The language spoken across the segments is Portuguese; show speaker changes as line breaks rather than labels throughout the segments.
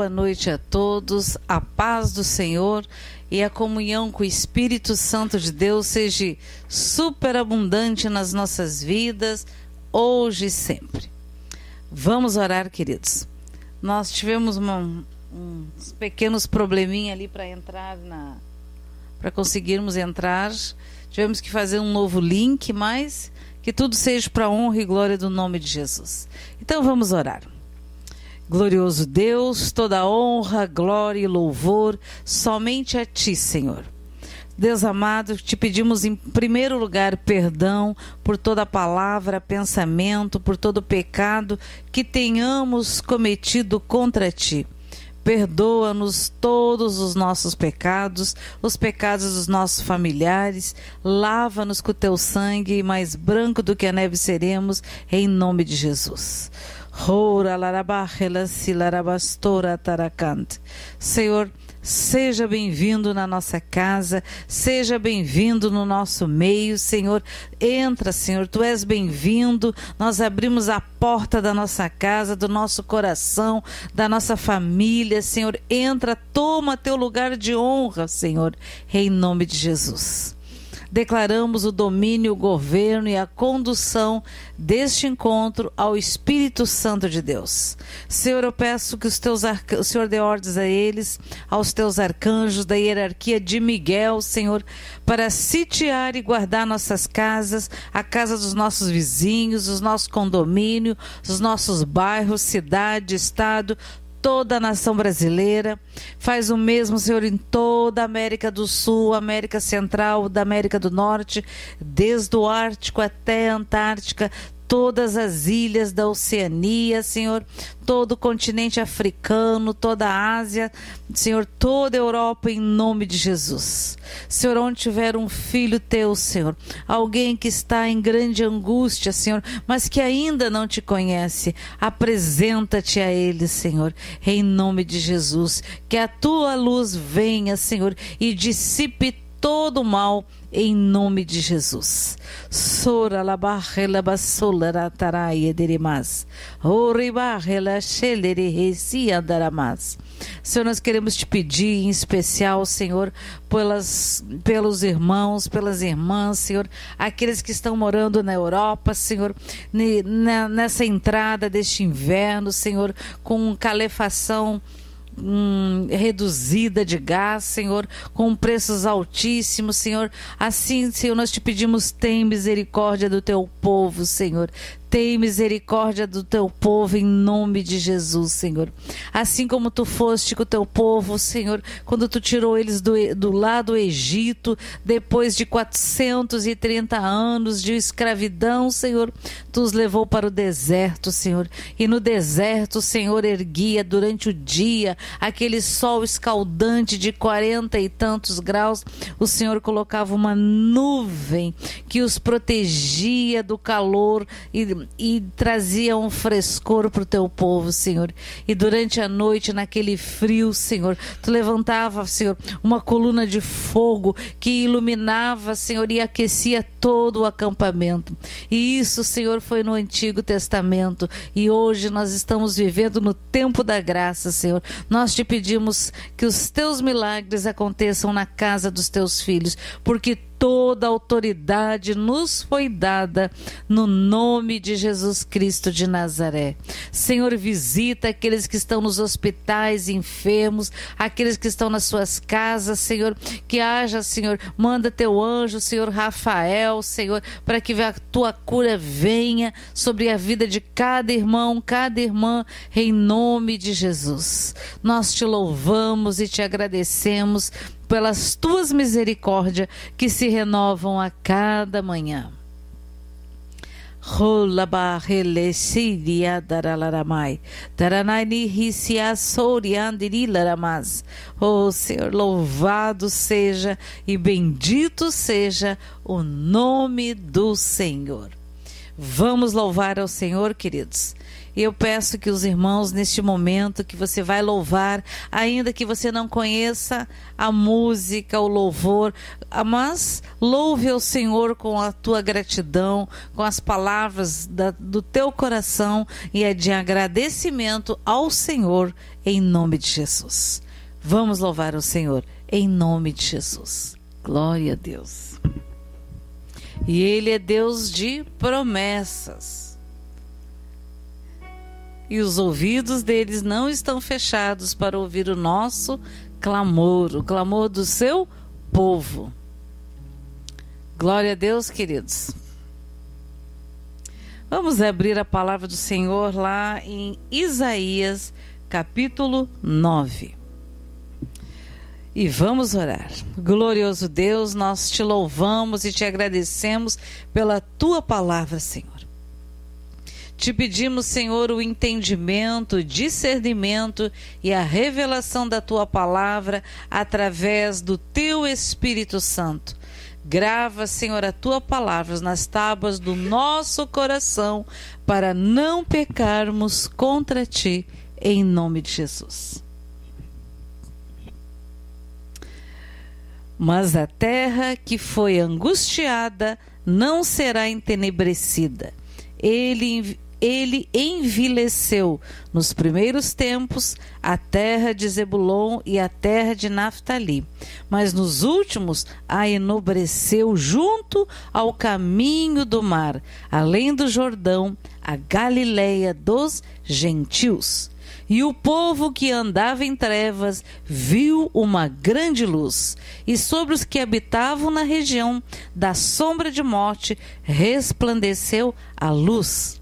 boa noite a todos, a paz do Senhor e a comunhão com o Espírito Santo de Deus seja superabundante nas nossas vidas, hoje e sempre. Vamos orar, queridos. Nós tivemos uns pequenos probleminha ali para entrar para conseguirmos entrar. Tivemos que fazer um novo link, mas que tudo seja para a honra e glória do nome de Jesus. Então vamos orar. Glorioso Deus, toda honra, glória e louvor somente a Ti, Senhor. Deus amado, te pedimos em primeiro lugar perdão por toda palavra, pensamento, por todo pecado que tenhamos cometido contra Ti. Perdoa-nos todos os nossos pecados, os pecados dos nossos familiares, lava-nos com o Teu sangue e mais branco do que a neve seremos, em nome de Jesus. Senhor, seja bem-vindo na nossa casa, seja bem-vindo no nosso meio, Senhor. Entra, Senhor, Tu és bem-vindo. Nós abrimos a porta da nossa casa, do nosso coração, da nossa família, Senhor. Entra, toma Teu lugar de honra, Senhor, em nome de Jesus. Declaramos o domínio, o governo e a condução deste encontro ao Espírito Santo de Deus. Senhor, eu peço que o Senhor dê ordens a eles, aos Teus arcanjos da hierarquia de Miguel, Senhor, para sitiar e guardar nossas casas, a casa dos nossos vizinhos, os nossos condomínios, os nossos bairros, cidade, estado, toda a nação brasileira. Faz o mesmo, Senhor, em toda a América do Sul, América Central, da América do Norte, desde o Ártico até a Antártica, todas as ilhas da Oceania, Senhor, todo o continente africano, toda a Ásia, Senhor, toda a Europa, em nome de Jesus. Senhor, onde tiver um filho Teu, Senhor, alguém que está em grande angústia, Senhor, mas que ainda não Te conhece, apresenta-te a ele, Senhor, em nome de Jesus. Que a Tua luz venha, Senhor, e dissipe todo o mal, em nome de Jesus. Sora la barrela basola rataraia derimas. Ori barrela shelere resi andaramas. Senhor, nós queremos Te pedir em especial, Senhor, pelos irmãos, pelas irmãs, Senhor, aqueles que estão morando na Europa, Senhor, nessa entrada deste inverno, Senhor, com calefação reduzida de gás, Senhor, com preços altíssimos, Senhor. Assim, Senhor, nós Te pedimos, tem misericórdia do Teu povo, Senhor. Tem misericórdia do Teu povo em nome de Jesus, Senhor. Assim como Tu foste com o Teu povo, Senhor, quando Tu tirou eles do lado do Egito, depois de 430 anos de escravidão, Senhor, Tu os levou para o deserto, Senhor. E no deserto, Senhor, erguia durante o dia aquele sol escaldante de 40 e tantos graus. O Senhor colocava uma nuvem que os protegia do calor e trazia um frescor para o Teu povo, Senhor. E durante a noite, naquele frio, Senhor, Tu levantava, Senhor, uma coluna de fogo que iluminava, Senhor, e aquecia todo o acampamento. E isso, Senhor, foi no Antigo Testamento. E hoje nós estamos vivendo no tempo da graça, Senhor. Nós Te pedimos que os Teus milagres aconteçam na casa dos Teus filhos, porque toda autoridade nos foi dada no nome de Jesus Cristo de Nazaré. Senhor, visita aqueles que estão nos hospitais, enfermos, aqueles que estão nas suas casas, Senhor, que haja, Senhor, manda Teu anjo, Senhor Rafael, Senhor, para que a Tua cura venha sobre a vida de cada irmão, cada irmã, em nome de Jesus. Nós Te louvamos e Te agradecemos pelas Tuas misericórdias que se renovam a cada manhã. Oh Senhor, louvado seja e bendito seja o nome do Senhor. Vamos louvar ao Senhor, queridos. E eu peço que os irmãos, neste momento que você vai louvar, ainda que você não conheça a música, o louvor, mas louve ao Senhor com a tua gratidão, com as palavras do teu coração e é de agradecimento ao Senhor, em nome de Jesus. Vamos louvar o Senhor em nome de Jesus. Glória a Deus. E Ele é Deus de promessas. E os ouvidos deles não estão fechados para ouvir o nosso clamor, o clamor do seu povo. Glória a Deus, queridos. Vamos abrir a palavra do Senhor lá em Isaías, capítulo 9. E vamos orar. Glorioso Deus, nós te louvamos e te agradecemos pela tua palavra, Senhor. Te pedimos, Senhor, o entendimento, o discernimento e a revelação da tua palavra através do teu Espírito Santo. Grava, Senhor, a tua palavra nas tábuas do nosso coração para não pecarmos contra ti, em nome de Jesus. Mas a terra que foi angustiada não será entenebrecida. Ele envileceu nos primeiros tempos a terra de Zebulon e a terra de Naftali, mas nos últimos a enobreceu junto ao caminho do mar, além do Jordão, a Galileia dos gentios. E o povo que andava em trevas viu uma grande luz, e sobre os que habitavam na região da sombra de morte resplandeceu a luz.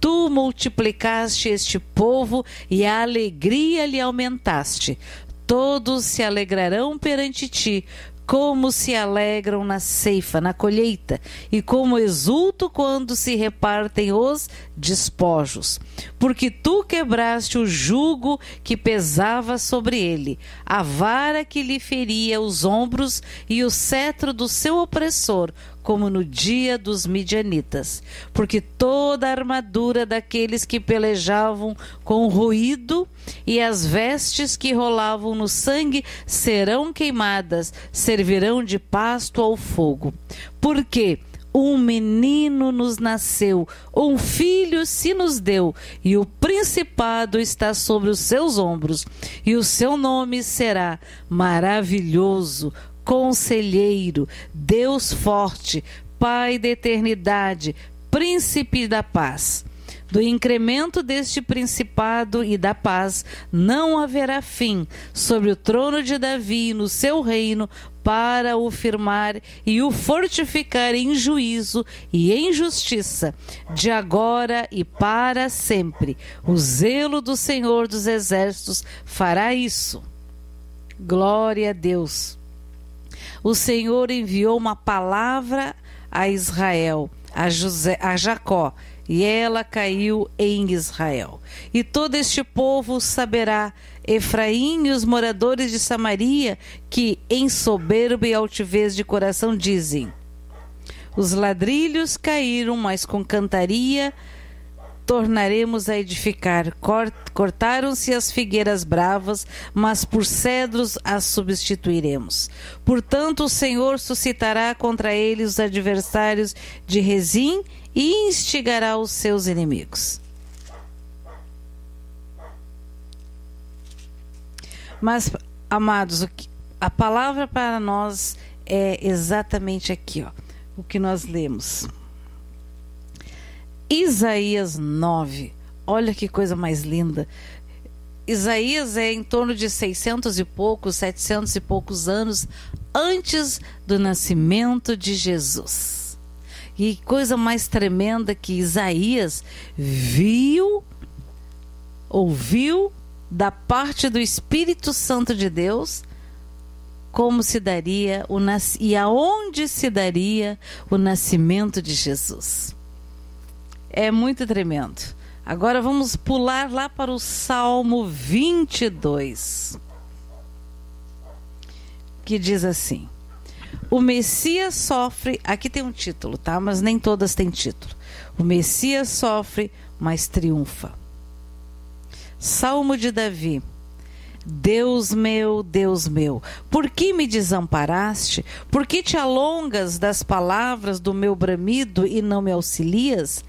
Tu multiplicaste este povo e a alegria lhe aumentaste. Todos se alegrarão perante ti, como se alegram na ceifa, na colheita, e como exultam quando se repartem os despojos. Porque tu quebraste o jugo que pesava sobre ele, a vara que lhe feria os ombros e o cetro do seu opressor, como no dia dos midianitas. Porque toda a armadura daqueles que pelejavam com ruído e as vestes que rolavam no sangue serão queimadas, servirão de pasto ao fogo. Porque um menino nos nasceu, um filho se nos deu, e o principado está sobre os seus ombros, e o seu nome será Maravilhoso, Conselheiro, Deus Forte, Pai da Eternidade, Príncipe da Paz. Do incremento deste principado e da paz não haverá fim sobre o trono de Davi e no seu reino, para o firmar e o fortificar em juízo e em justiça, de agora e para sempre. O zelo do Senhor dos Exércitos fará isso. Glória a Deus. O Senhor enviou uma palavra a Israel, a Jacó, e ela caiu em Israel. E todo este povo saberá, Efraim e os moradores de Samaria, que em soberba e altivez de coração dizem: os ladrilhos caíram, mas com cantaria tornaremos a edificar. Cortaram-se as figueiras bravas, mas por cedros as substituiremos. Portanto, o Senhor suscitará contra eles os adversários de Rezim e instigará os seus inimigos. Mas, amados, a palavra para nós é exatamente aqui, ó, o que nós lemos. Isaías 9, olha que coisa mais linda. Isaías é em torno de 600 e poucos, 700 e poucos anos antes do nascimento de Jesus. E coisa mais tremenda que Isaías ouviu da parte do Espírito Santo de Deus como se daria e aonde se daria o nascimento de Jesus. É muito tremendo. Agora vamos pular lá para o Salmo 22, que diz assim: o Messias sofre, aqui tem um título, tá? Mas nem todas têm título. O Messias sofre, mas triunfa. Salmo de Davi. Deus meu, por que me desamparaste? Por que te alongas das palavras do meu bramido e não me auxilias?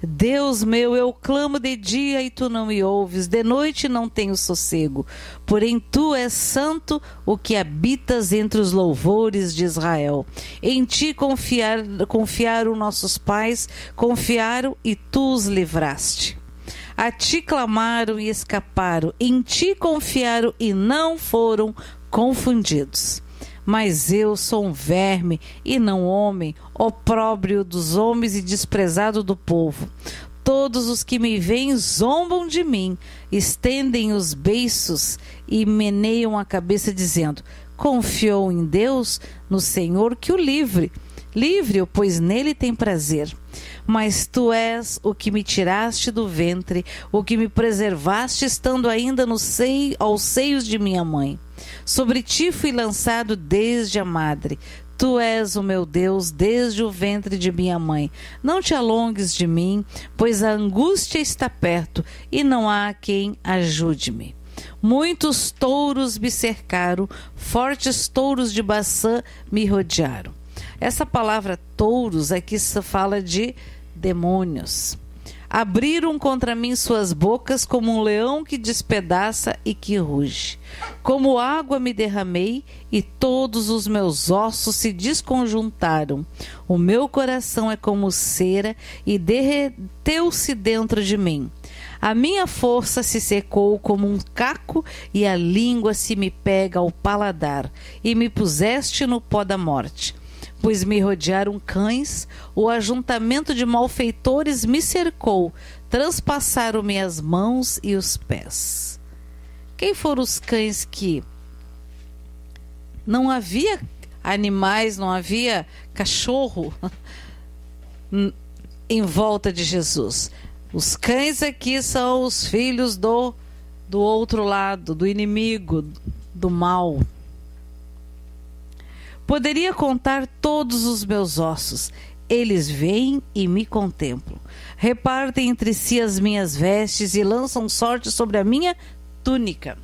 Deus meu, eu clamo de dia e tu não me ouves, de noite não tenho sossego. Porém tu és santo, o que habitas entre os louvores de Israel. Em ti confiaram nossos pais, confiaram e tu os livraste. A ti clamaram e escaparam, em ti confiaram e não foram confundidos. Mas eu sou um verme e não homem, opróbrio dos homens e desprezado do povo. Todos os que me veem zombam de mim, estendem os beiços e meneiam a cabeça dizendo: confiou em Deus, no Senhor que o livre. Livre-o, pois nele tem prazer. Mas tu és o que me tiraste do ventre, o que me preservaste estando ainda aos seios de minha mãe. Sobre ti fui lançado desde a madre. Tu és o meu Deus desde o ventre de minha mãe. Não te alongues de mim, pois a angústia está perto e não há quem ajude-me. Muitos touros me cercaram, fortes touros de Baçã me rodearam. Essa palavra touros aqui se fala de demônios. Abriram contra mim suas bocas como um leão que despedaça e que ruge. Como água me derramei e todos os meus ossos se desconjuntaram. O meu coração é como cera e derreteu-se dentro de mim. A minha força se secou como um caco e a língua se me pega ao paladar. E me puseste no pó da morte. Pois me rodearam cães, o ajuntamento de malfeitores me cercou, transpassaram-me as mãos e os pés. Quem foram os cães que não havia animais, não havia cachorro em volta de Jesus? Os cães aqui são os filhos do outro lado, do inimigo, do mal. Poderia contar todos os meus ossos. Eles vêm e me contemplam. Repartem entre si as minhas vestes e lançam sorte sobre a minha túnica.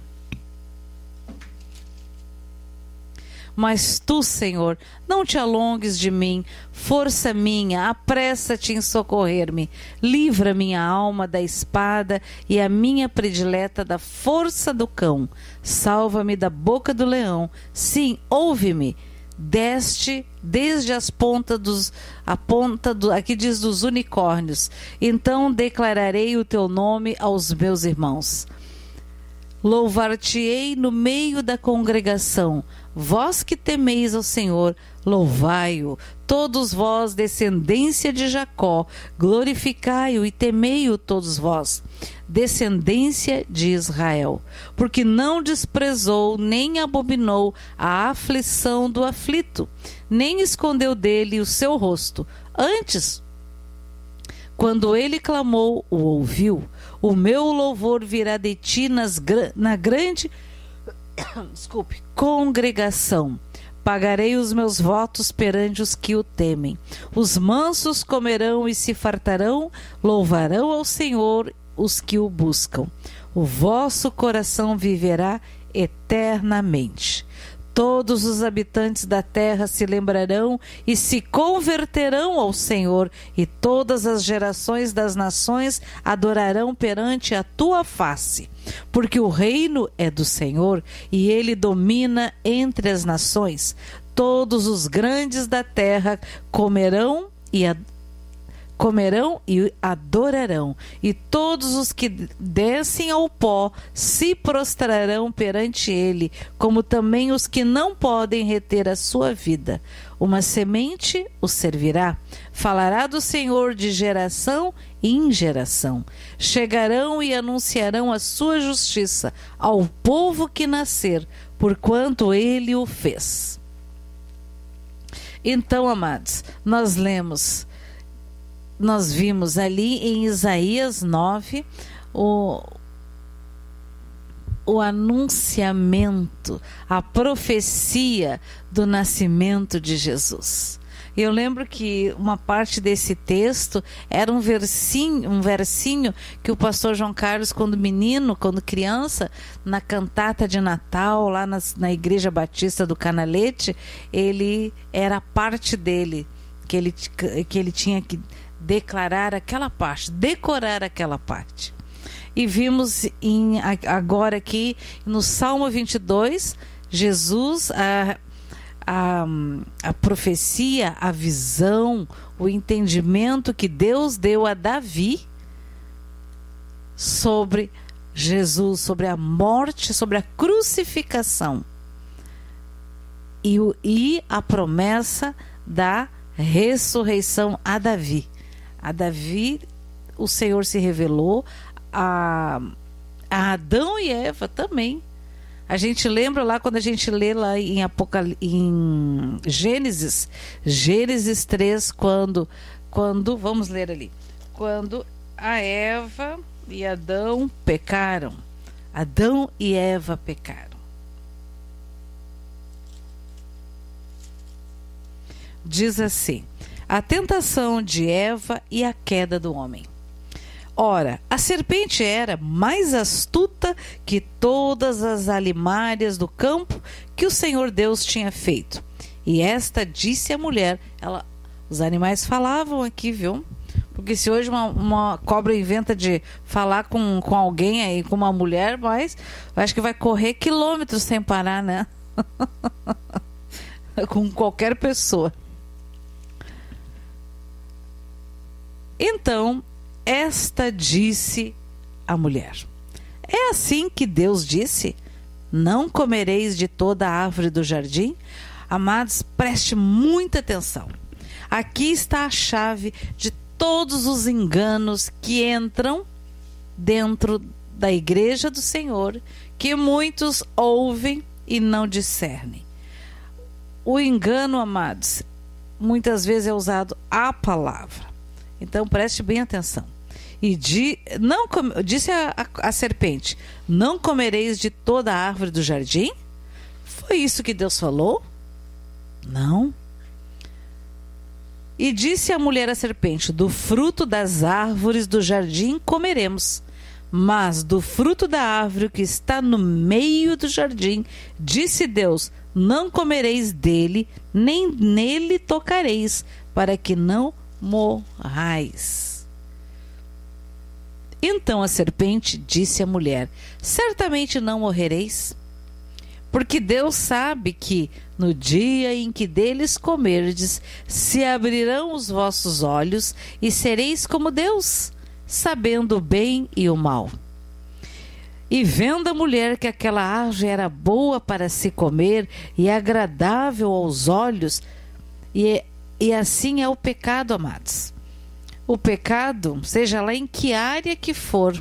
Mas tu, Senhor, não te alongues de mim. Força minha, apressa-te em socorrer-me. Livra minha alma da espada e a minha predileta da força do cão. Salva-me da boca do leão. Sim, ouve-me. Desde as pontas aqui diz dos unicórnios. Então declararei o teu nome aos meus irmãos. Louvar-te-ei no meio da congregação. Vós que temeis ao Senhor, louvai-o. Todos vós, descendência de Jacó, glorificai-o e temei-o todos vós, descendência de Israel. Porque não desprezou, nem abominou a aflição do aflito, nem escondeu dele o seu rosto. Antes, quando ele clamou, o ouviu. O meu louvor virá de ti na grande congregação. Pagarei os meus votos perante os que o temem. Os mansos comerão e se fartarão, louvarão ao Senhor os que o buscam. O vosso coração viverá eternamente. Todos os habitantes da terra se lembrarão e se converterão ao Senhor, e todas as gerações das nações adorarão perante a tua face. Porque o reino é do Senhor e ele domina entre as nações. Todos os grandes da terra comerão e adorarão, e todos os que descem ao pó se prostrarão perante ele, como também os que não podem reter a sua vida. Uma semente o servirá, falará do Senhor de geração em geração. Chegarão e anunciarão a sua justiça ao povo que nascer, porquanto ele o fez. Então, amados, nós vimos ali em Isaías 9 o anunciamento, a profecia do nascimento de Jesus. Eu lembro que uma parte desse texto era um versinho que o pastor João Carlos, quando criança, na cantata de Natal, lá na Igreja Batista do Canalete, ele era parte dele, que ele tinha que declarar aquela parte, decorar aquela parte. E vimos agora aqui no Salmo 22, Jesus, a profecia, a visão, o entendimento que Deus deu a Davi sobre Jesus, sobre a morte, sobre a crucificação e a promessa da ressurreição a Davi. A Davi, o Senhor se revelou, a Adão e Eva também. A gente lembra lá, quando a gente lê lá em Gênesis 3, quando, vamos ler ali, quando a Eva e Adão pecaram. Adão e Eva pecaram. Diz assim: a tentação de Eva e a queda do homem. Ora, a serpente era mais astuta que todas as alimárias do campo que o Senhor Deus tinha feito. E esta disse à mulher, os animais falavam aqui, viu? Porque se hoje uma cobra inventa de falar com alguém aí, com uma mulher, mas eu acho que vai correr quilômetros sem parar, né? Com qualquer pessoa. Então, esta disse a mulher: é assim que Deus disse: não comereis de toda a árvore do jardim? Amados, preste muita atenção. Aqui está a chave de todos os enganos que entram dentro da igreja do Senhor, que muitos ouvem e não discernem. O engano, amados, muitas vezes é usado a palavra. Então preste bem atenção. E disse a serpente: não comereis de toda a árvore do jardim? Foi isso que Deus falou? Não. E disse a mulher à serpente: do fruto das árvores do jardim comeremos, mas do fruto da árvore que está no meio do jardim, disse Deus: não comereis dele, nem nele tocareis, para que não morrais. Então a serpente disse à mulher: certamente não morrereis, porque Deus sabe que no dia em que deles comerdes, se abrirão os vossos olhos e sereis como Deus, sabendo o bem e o mal. E vendo a mulher que aquela árvore era boa para se comer e agradável aos olhos, e assim é o pecado, amados. O pecado, seja lá em que área que for,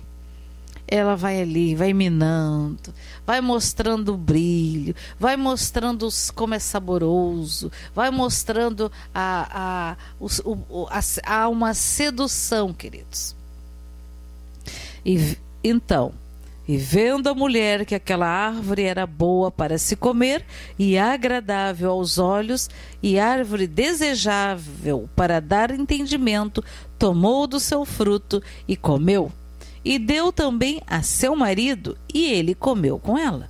ela vai ali, vai minando, vai mostrando o brilho, vai mostrando como é saboroso, vai mostrando há uma sedução, queridos. E vendo a mulher que aquela árvore era boa para se comer e agradável aos olhos e árvore desejável para dar entendimento, tomou do seu fruto e comeu. E deu também a seu marido, e ele comeu com ela.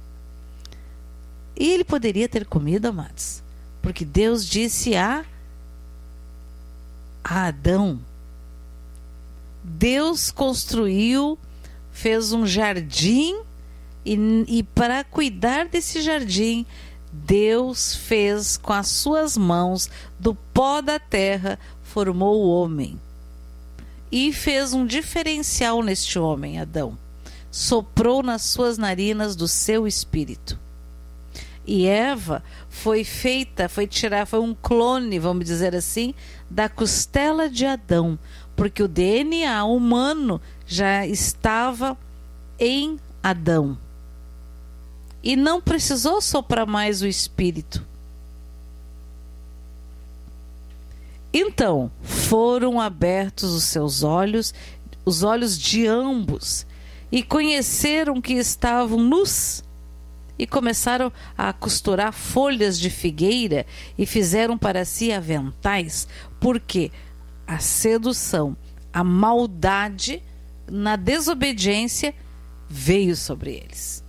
E ele poderia ter comido, amados, porque Deus disse a Adão. Deus construiu, fez um jardim, e para cuidar desse jardim, Deus fez com as suas mãos, do pó da terra, formou o homem. E fez um diferencial neste homem, Adão. Soprou nas suas narinas do seu espírito. E Eva foi um clone, vamos dizer assim, da costela de Adão, porque o DNA humano já estava em Adão. E não precisou soprar mais o espírito. Então foram abertos os seus olhos, os olhos de ambos, e conheceram que estavam nus, e começaram a costurar folhas de figueira e fizeram para si aventais, porque a sedução, a maldade, na desobediência, veio sobre eles.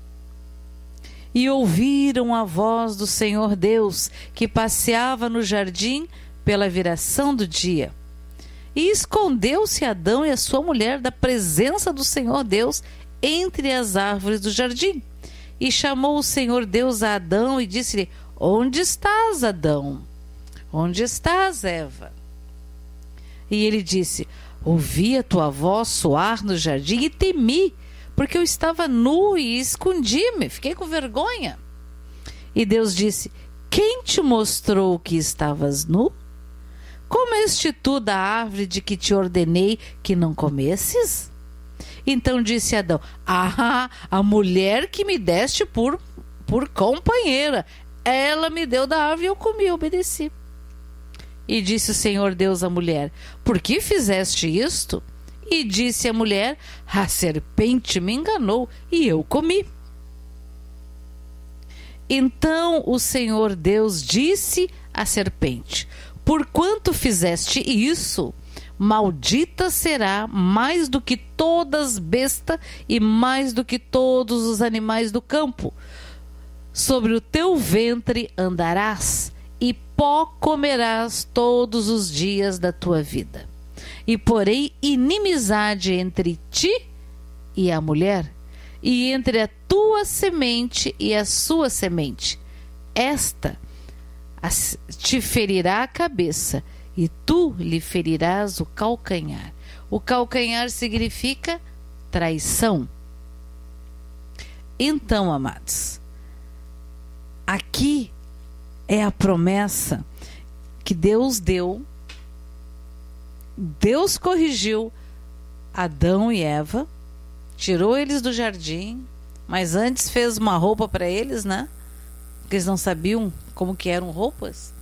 E ouviram a voz do Senhor Deus, que passeava no jardim pela viração do dia. E escondeu-se Adão e a sua mulher da presença do Senhor Deus entre as árvores do jardim. E chamou o Senhor Deus a Adão e disse-lhe: onde estás, Adão? Onde estás, Eva? E ele disse: ouvi a tua voz soar no jardim e temi, porque eu estava nu e escondi-me, fiquei com vergonha. E Deus disse: quem te mostrou que estavas nu? Comeste tu da árvore de que te ordenei que não comesses? Então disse Adão: a mulher que me deste por companheira, ela me deu da árvore e eu comi e obedeci. E disse o Senhor Deus à mulher: por que fizeste isto? E disse a mulher: a serpente me enganou e eu comi. Então o Senhor Deus disse à serpente: porquanto fizeste isso, maldita será mais do que todas besta e mais do que todos os animais do campo. Sobre o teu ventre andarás, e pó comerás todos os dias da tua vida. E porei inimizade entre ti e a mulher, e entre a tua semente e a sua semente. Esta te ferirá a cabeça, e tu lhe ferirás o calcanhar. O calcanhar significa traição. Então, amados, aqui é a promessa que Deus deu. Deus corrigiu Adão e Eva, tirou eles do jardim, mas antes fez uma roupa para eles, né? Porque eles não sabiam como que eram roupas.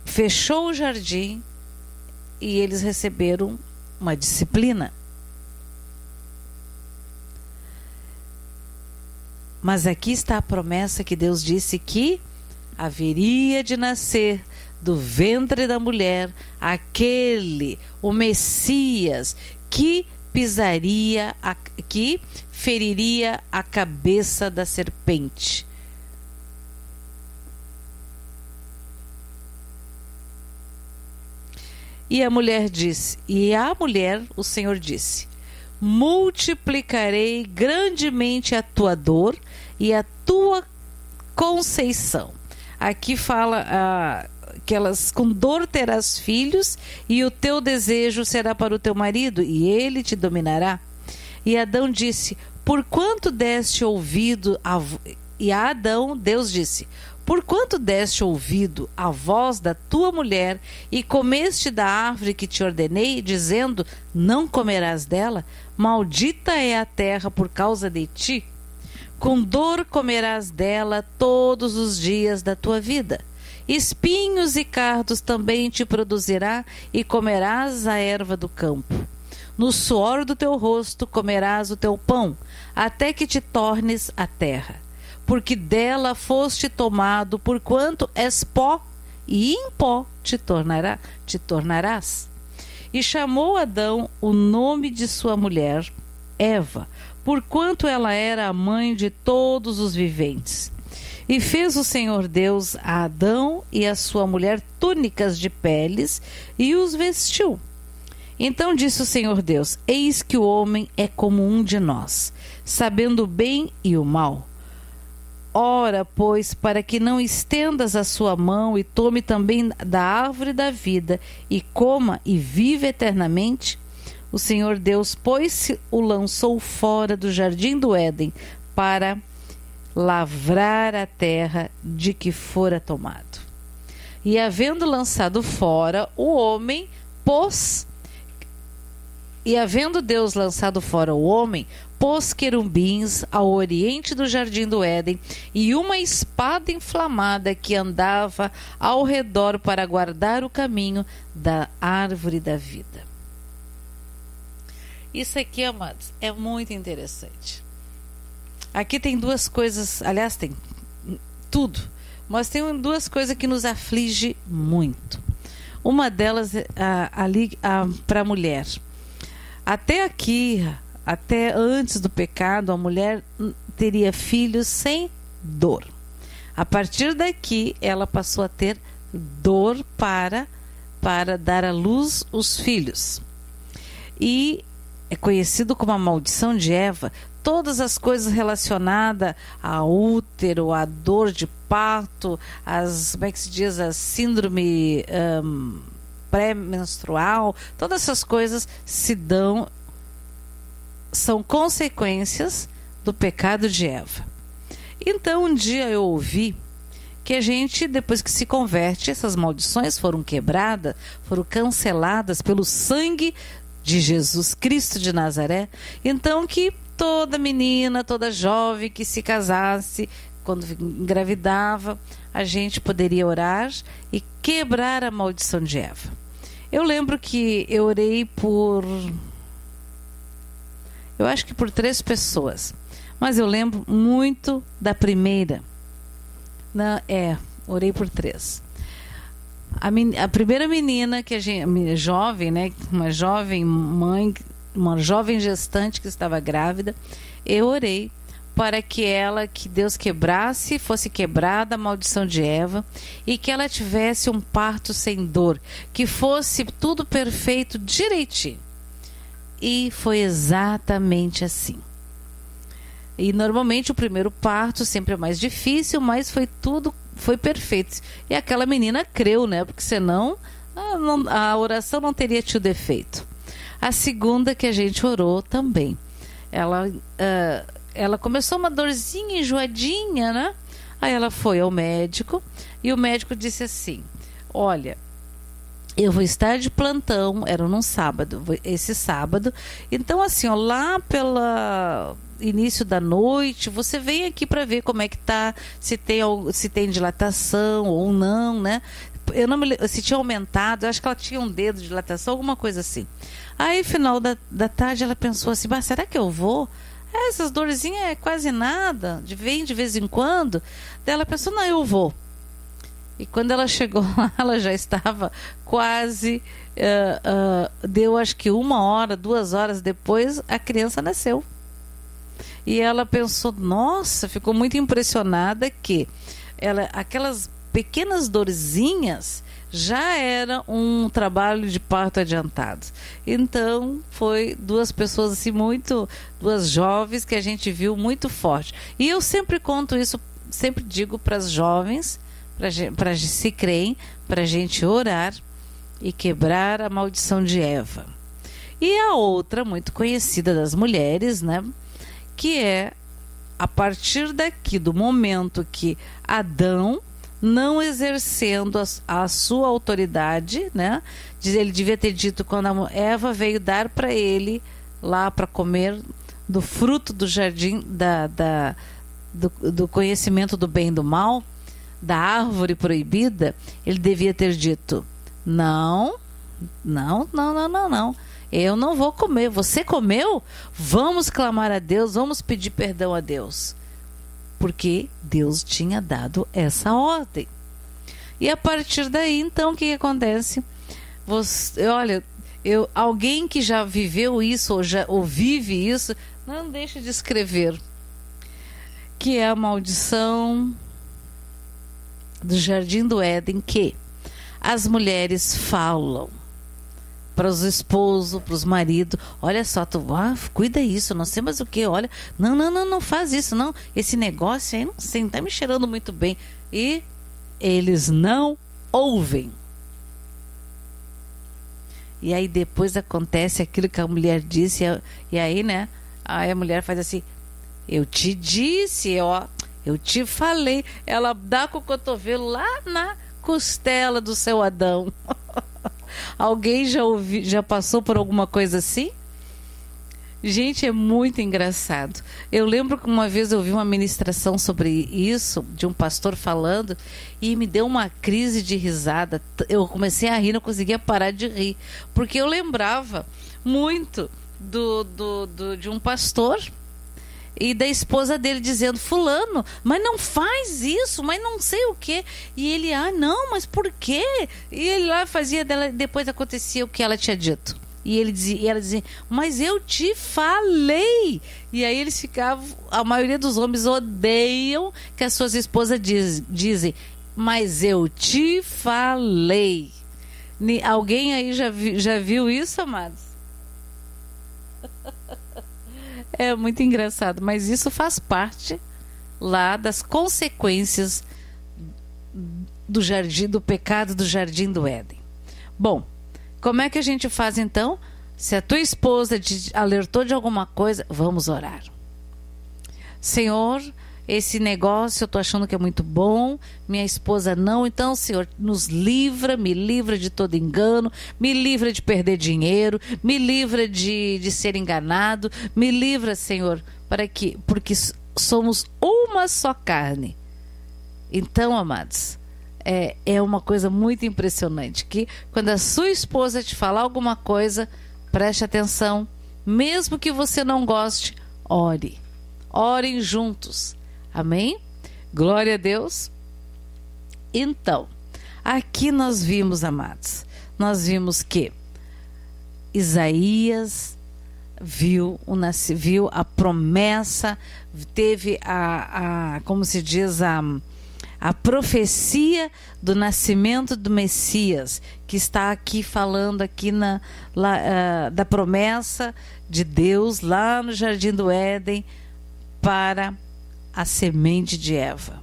Fechou o jardim e eles receberam uma disciplina. Mas aqui está a promessa que Deus disse que haveria de nascer do ventre da mulher aquele, o Messias, que que feriria a cabeça da serpente. E a mulher disse, o Senhor disse: multiplicarei grandemente a tua dor e a tua conceição. Aqui fala que elas com dor terás filhos, e o teu desejo será para o teu marido, e ele te dominará. E Adão disse: porquanto deste ouvido e a Adão Deus disse: porquanto deste ouvido à voz da tua mulher e comeste da árvore que te ordenei, dizendo: não comerás dela, maldita é a terra por causa de ti. Com dor comerás dela todos os dias da tua vida. Espinhos e cardos também te produzirá, e comerás a erva do campo. No suor do teu rosto comerás o teu pão, até que te tornes a terra. Porque dela foste tomado, porquanto és pó, e em pó te tornarás. E chamou Adão o nome de sua mulher, Eva, porquanto ela era a mãe de todos os viventes. E fez o Senhor Deus a Adão e a sua mulher túnicas de peles, e os vestiu. Então disse o Senhor Deus: eis que o homem é como um de nós, sabendo o bem e o mal. Ora, pois, para que não estendas a sua mão e tome também da árvore da vida, e coma e viva eternamente, o Senhor Deus, pois, o lançou fora do jardim do Éden para lavrar a terra de que fora tomado. E havendo lançado fora o homem, havendo Deus lançado fora o homem, pôs querubins ao oriente do jardim do Éden, e uma espada inflamada que andava ao redor para guardar o caminho da árvore da vida. Isso aqui, amados, é muito interessante. Aqui tem duas coisas, aliás, tem tudo, mas tem duas coisas que nos aflige muito. Uma delas para a mulher. Até aqui, até antes do pecado, a mulher teria filhos sem dor. A partir daqui, ela passou a ter dor para para dar à luz os filhos. E é conhecido como a maldição de Eva. Todas as coisas relacionadas a útero, a dor de parto, como é que se diz, a síndrome pré-menstrual, todas essas coisas são consequências do pecado de Eva. Então um dia eu ouvi que a gente, depois que se converte, essas maldições foram quebradas, foram canceladas pelo sangue de Jesus Cristo de Nazaré. Então que toda menina, toda jovem que se casasse, quando engravidava, a gente poderia orar e quebrar a maldição de Eva. Eu lembro que eu orei eu acho que por 3 pessoas, mas eu lembro muito da primeira. Orei por 3. A primeira menina que jovem, né, uma jovem mãe, uma jovem gestante que estava grávida, eu orei para que Deus fosse quebrada a maldição de Eva e que ela tivesse um parto sem dor, que fosse tudo perfeito direitinho. E foi exatamente assim. E normalmente o primeiro parto sempre é mais difícil, mas foi perfeito. E aquela menina creu, né? Porque senão a oração não teria tido efeito. A segunda que a gente orou também. Ela começou uma dorzinha enjoadinha, né? Aí ela foi ao médico e o médico disse assim: olha, eu vou estar de plantão, era num sábado, esse sábado. Então assim, lá pela início da noite, você vem aqui para ver como é que tá, se tem dilatação ou não, né? Eu não me lembro se tinha aumentado, eu acho que ela tinha um dedo de dilatação, alguma coisa assim. Aí, final da tarde, ela pensou assim: será que eu vou? Essas dorzinhas é quase nada, vem de vez em quando. Daí ela pensou: não, eu vou. E quando ela chegou lá, ela já estava quase, deu acho que 1 hora, 2 horas depois, a criança nasceu. E ela pensou, nossa, ficou muito impressionada que aquelas pequenas dorzinhas já era um trabalho de parto adiantado. Então, foi 2 pessoas assim duas jovens que a gente viu muito forte. E eu sempre conto isso, sempre digo para as jovens, para se creem, para a gente orar e quebrar a maldição de Eva. E a outra, muito conhecida das mulheres, né? Que é a partir daqui, do momento que Adão, não exercendo a sua autoridade, né? Ele devia ter dito quando a Eva veio dar para ele lá para comer do fruto do jardim do conhecimento do bem e do mal, da árvore proibida, ele devia ter dito: não, eu não vou comer. Você comeu? Vamos clamar a Deus, vamos pedir perdão a Deus. Porque Deus tinha dado essa ordem. E a partir daí, então, o que acontece? Alguém que já viveu isso ou vive isso, não deixa de escrever. Que é a maldição do Jardim do Éden, que as mulheres falam para os esposos, para os maridos: olha só, cuida isso, não sei mais o que, olha, não faz isso, não, esse negócio aí, não sei, não tá me cheirando muito bem. E eles não ouvem. E aí depois acontece aquilo que a mulher disse, e aí, né, aí a mulher faz assim: eu te disse, eu te falei. Ela dá com o cotovelo lá na costela do seu Adão. Alguém já passou por alguma coisa assim? Gente, é muito engraçado. Eu lembro que uma vez eu vi uma ministração sobre isso, de um pastor falando, e me deu uma crise de risada. Eu comecei a rir, não conseguia parar de rir, porque eu lembrava muito de um pastor e da esposa dele dizendo: fulano, mas não faz isso, mas não sei o quê. E ele: não, mas por quê? E ele lá fazia dela, depois acontecia o que ela tinha dito. E ela dizia: mas eu te falei. E aí eles ficavam, a maioria dos homens odeiam que as suas esposas dizem: mas eu te falei. Alguém aí já viu isso, amados? É muito engraçado, mas isso faz parte lá das consequências do jardim, do pecado do Jardim do Éden. Bom, como é que a gente faz então? Se a tua esposa te alertou de alguma coisa, vamos orar. Senhor, esse negócio eu tô achando que é muito bom, minha esposa não, então, Senhor, nos livra, me livra de todo engano, me livra de perder dinheiro, me livra de ser enganado, me livra, Senhor, porque somos uma só carne. Então, amados, é uma coisa muito impressionante, que quando a sua esposa te falar alguma coisa, preste atenção, mesmo que você não goste, ore. Orem juntos. Amém? Glória a Deus. Então, aqui nós vimos, amados, nós vimos que Isaías viu a promessa, teve como se diz, a profecia do nascimento do Messias, que está aqui falando aqui da promessa de Deus lá no Jardim do Éden para a semente de Eva.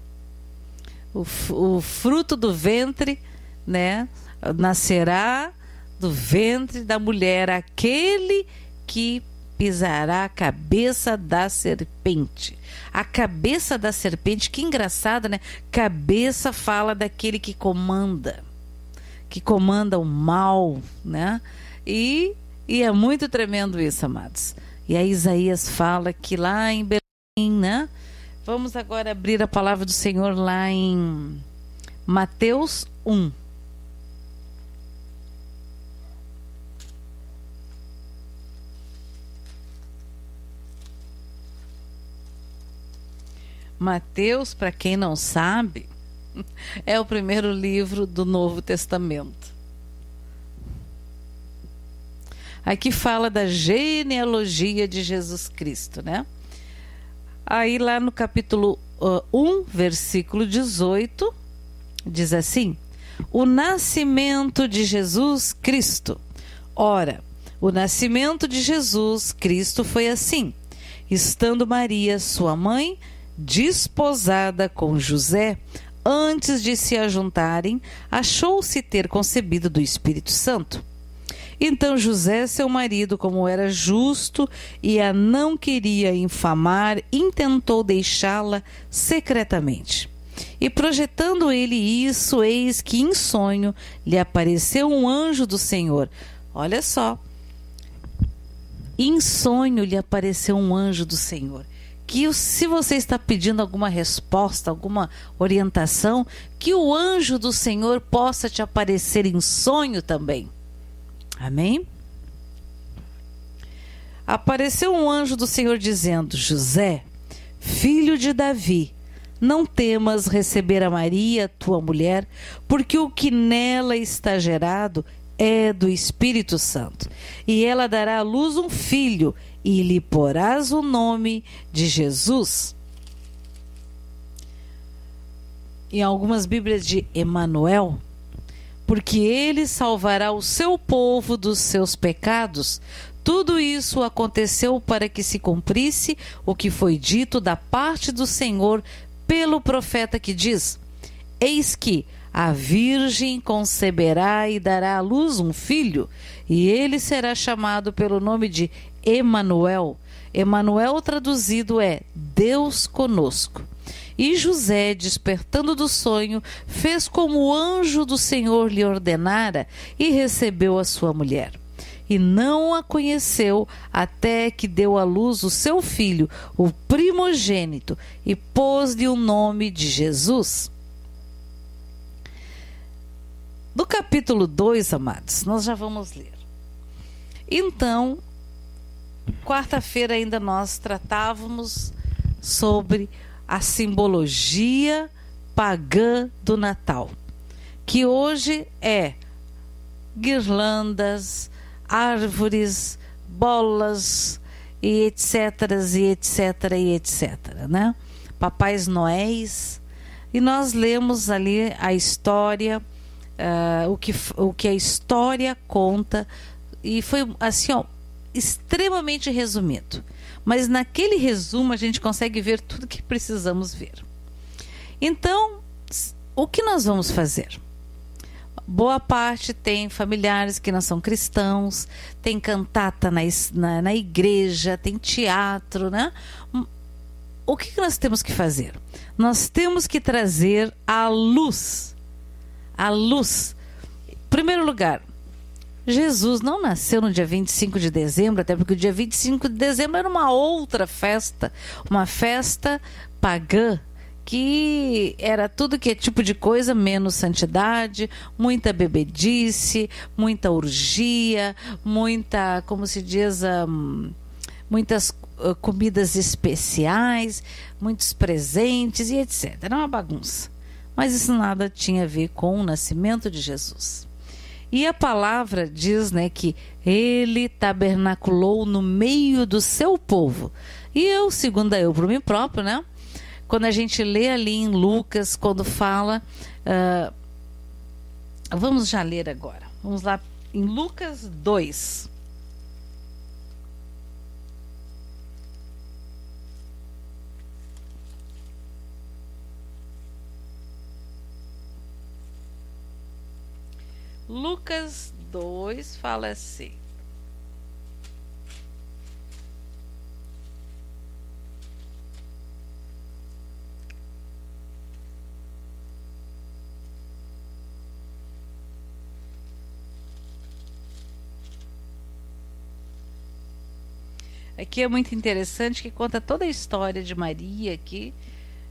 O fruto do ventre, né, nascerá do ventre da mulher aquele que pisará a cabeça da serpente. A cabeça da serpente, que engraçado, né? Cabeça fala daquele que comanda o mal, né? E é muito tremendo isso, amados. E aí Isaías fala que lá em Belém, né? Vamos agora abrir a palavra do Senhor lá em Mateus 1. Mateus, para quem não sabe, é o primeiro livro do Novo Testamento. Aqui fala da genealogia de Jesus Cristo, né? Aí lá no capítulo 1, versículo 18, diz assim: o nascimento de Jesus Cristo. Ora, o nascimento de Jesus Cristo foi assim: estando Maria, sua mãe, desposada com José, antes de se ajuntarem, achou-se ter concebido do Espírito Santo. Então José, seu marido, como era justo e a não queria infamar, intentou deixá-la secretamente. E projetando ele isso, eis que em sonho lhe apareceu um anjo do Senhor. Olha só, em sonho lhe apareceu um anjo do Senhor. Que se você está pedindo alguma resposta, alguma orientação, que o anjo do Senhor possa te aparecer em sonho também. Amém? Apareceu um anjo do Senhor dizendo: José, filho de Davi, não temas receber a Maria, tua mulher, porque o que nela está gerado é do Espírito Santo. E ela dará à luz um filho, e lhe porás o nome de Jesus. Em algumas Bíblias de Emanuel, porque ele salvará o seu povo dos seus pecados. Tudo isso aconteceu para que se cumprisse o que foi dito da parte do Senhor pelo profeta, que diz: eis que a virgem conceberá e dará à luz um filho, e ele será chamado pelo nome de Emanuel. Emanuel traduzido é Deus conosco. E José, despertando do sonho, fez como o anjo do Senhor lhe ordenara e recebeu a sua mulher. E não a conheceu até que deu à luz o seu filho, o primogênito, e pôs-lhe o nome de Jesus. Do capítulo 2, amados, nós já vamos ler. Então, quarta-feira ainda nós tratávamos sobre a simbologia pagã do Natal, que hoje é guirlandas, árvores, bolas e etc, e etc, e etc, né? Papais Noéis. E nós lemos ali a história o que a história conta, e foi assim, ó, extremamente resumido. Mas naquele resumo a gente consegue ver tudo que precisamos ver. Então, o que nós vamos fazer? Boa parte tem familiares que não são cristãos, tem cantata na igreja, tem teatro, né? O que nós temos que fazer? Nós temos que trazer a luz. A luz. Em primeiro lugar, Jesus não nasceu no dia 25 de dezembro, até porque o dia 25 de dezembro era uma outra festa, uma festa pagã, que era tudo que é tipo de coisa menos santidade, muita bebedice, muita orgia, muita, como se diz, muitas comidas especiais, muitos presentes e etc. Era uma bagunça. Mas isso nada tinha a ver com o nascimento de Jesus. E a palavra diz, né, que ele tabernaculou no meio do seu povo. E eu, segundo eu por mim próprio, né, quando a gente lê ali em Lucas, quando fala, vamos já ler agora, vamos lá em Lucas 2. Lucas 2 fala assim: aqui é muito interessante, que conta toda a história de Maria aqui,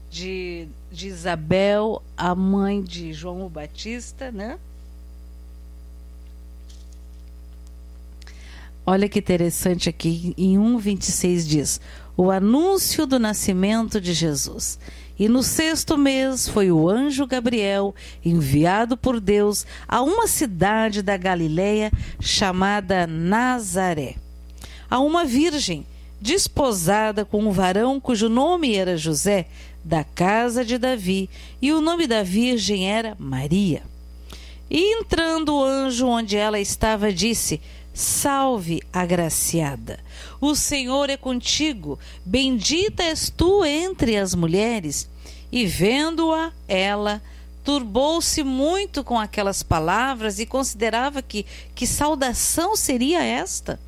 de Isabel, a mãe de João o Batista, né? Olha que interessante aqui, em 1:26 diz: o anúncio do nascimento de Jesus. E no 6º mês foi o anjo Gabriel enviado por Deus a uma cidade da Galileia chamada Nazaré, a uma virgem desposada com um varão cujo nome era José, da casa de Davi, e o nome da virgem era Maria. E entrando o anjo onde ela estava, disse: salve, agraciada, o Senhor é contigo, bendita és tu entre as mulheres. E vendo-a, ela turbou-se muito com aquelas palavras e considerava que saudação seria esta.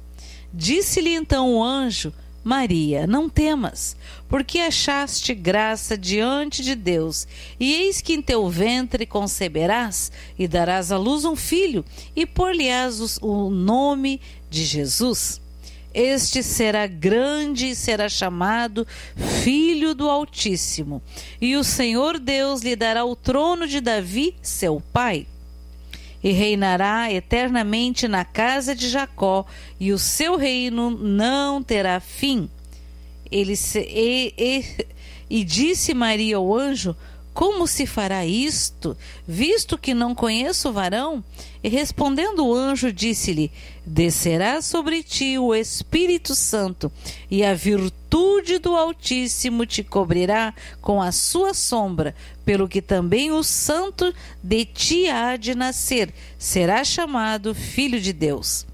Disse-lhe então o anjo: Maria, não temas, porque achaste graça diante de Deus, e eis que em teu ventre conceberás e darás à luz um filho, e por-lhe-ás o nome de Jesus. Este será grande e será chamado Filho do Altíssimo, e o Senhor Deus lhe dará o trono de Davi, seu pai. E reinará eternamente na casa de Jacó, e o seu reino não terá fim. E disse Maria ao anjo: como se fará isto, visto que não conheço o varão? E respondendo o anjo, disse-lhe: descerá sobre ti o Espírito Santo, e a virtude do Altíssimo te cobrirá com a sua sombra, pelo que também o santo de ti há de nascer, será chamado Filho de Deus.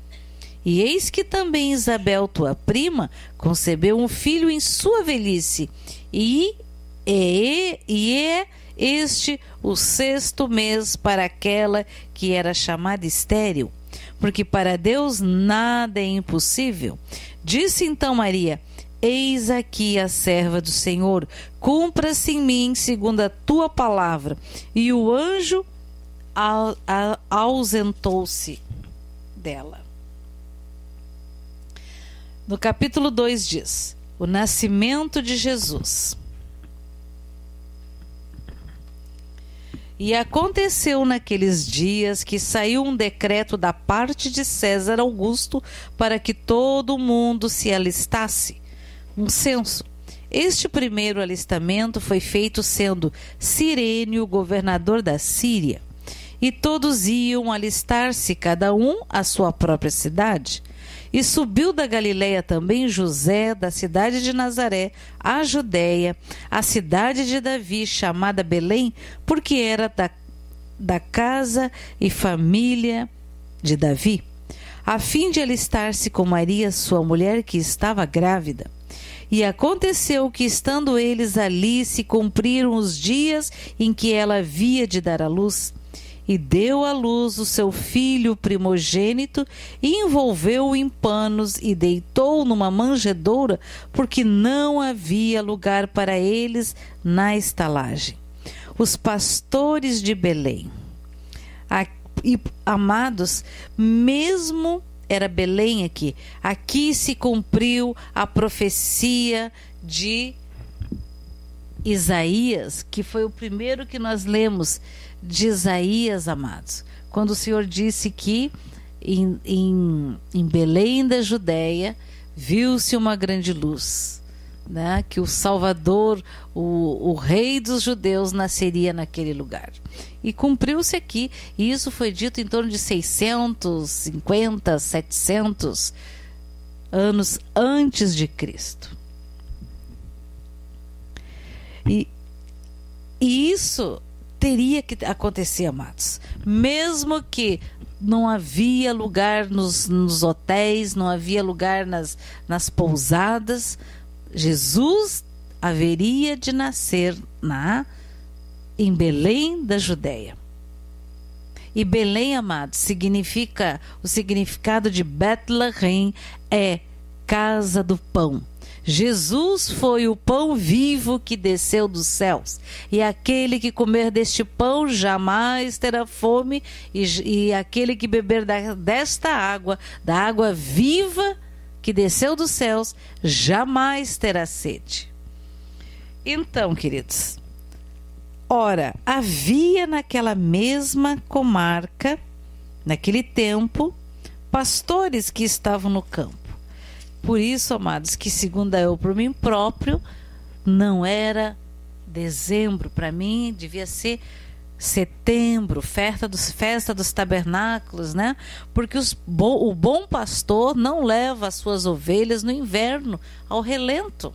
E eis que também Isabel, tua prima, concebeu um filho em sua velhice, e é este o 6º mês para aquela que era chamada estéril, porque para Deus nada é impossível. Disse então Maria: eis aqui a serva do Senhor, cumpra-se em mim segundo a tua palavra. E o anjo ausentou-se dela. No capítulo 2 diz: o nascimento de Jesus. E aconteceu naqueles dias que saiu um decreto da parte de César Augusto para que todo o mundo se alistasse. Um censo. Este primeiro alistamento foi feito sendo Cirênio governador da Síria. E todos iam alistar-se, cada um à sua própria cidade. E subiu da Galileia também José, da cidade de Nazaré, à Judéia, a cidade de Davi, chamada Belém, porque era da casa e família de Davi, a fim de alistar-se com Maria, sua mulher, que estava grávida. E aconteceu que, estando eles ali, se cumpriram os dias em que ela havia de dar à luz, e deu à luz o seu filho primogênito, e envolveu-o em panos e deitou numa manjedoura, porque não havia lugar para eles na estalagem. Os pastores de Belém. E, amados, mesmo era Belém aqui se cumpriu a profecia de Isaías, que foi o primeiro que nós lemos de Isaías, amados, quando o Senhor disse que em Belém da Judéia viu-se uma grande luz, né? Que o Salvador, o Rei dos Judeus, nasceria naquele lugar. E cumpriu-se aqui, e isso foi dito em torno de 650, 700 anos antes de Cristo. E isso teria que acontecer, amados. Mesmo que não havia lugar nos hotéis, não havia lugar nas pousadas, Jesus haveria de nascer em Belém da Judéia. E Belém, amados, o significado de Betlehem é casa do pão. Jesus foi o pão vivo que desceu dos céus, e aquele que comer deste pão jamais terá fome, e aquele que beber desta água, da água viva que desceu dos céus, jamais terá sede. Então, queridos, ora, havia naquela mesma comarca, naquele tempo, pastores que estavam no campo. Por isso, amados, que segundo eu, por mim próprio, não era dezembro, para mim devia ser setembro, festa dos tabernáculos, né? Porque o bom pastor não leva as suas ovelhas no inverno ao relento.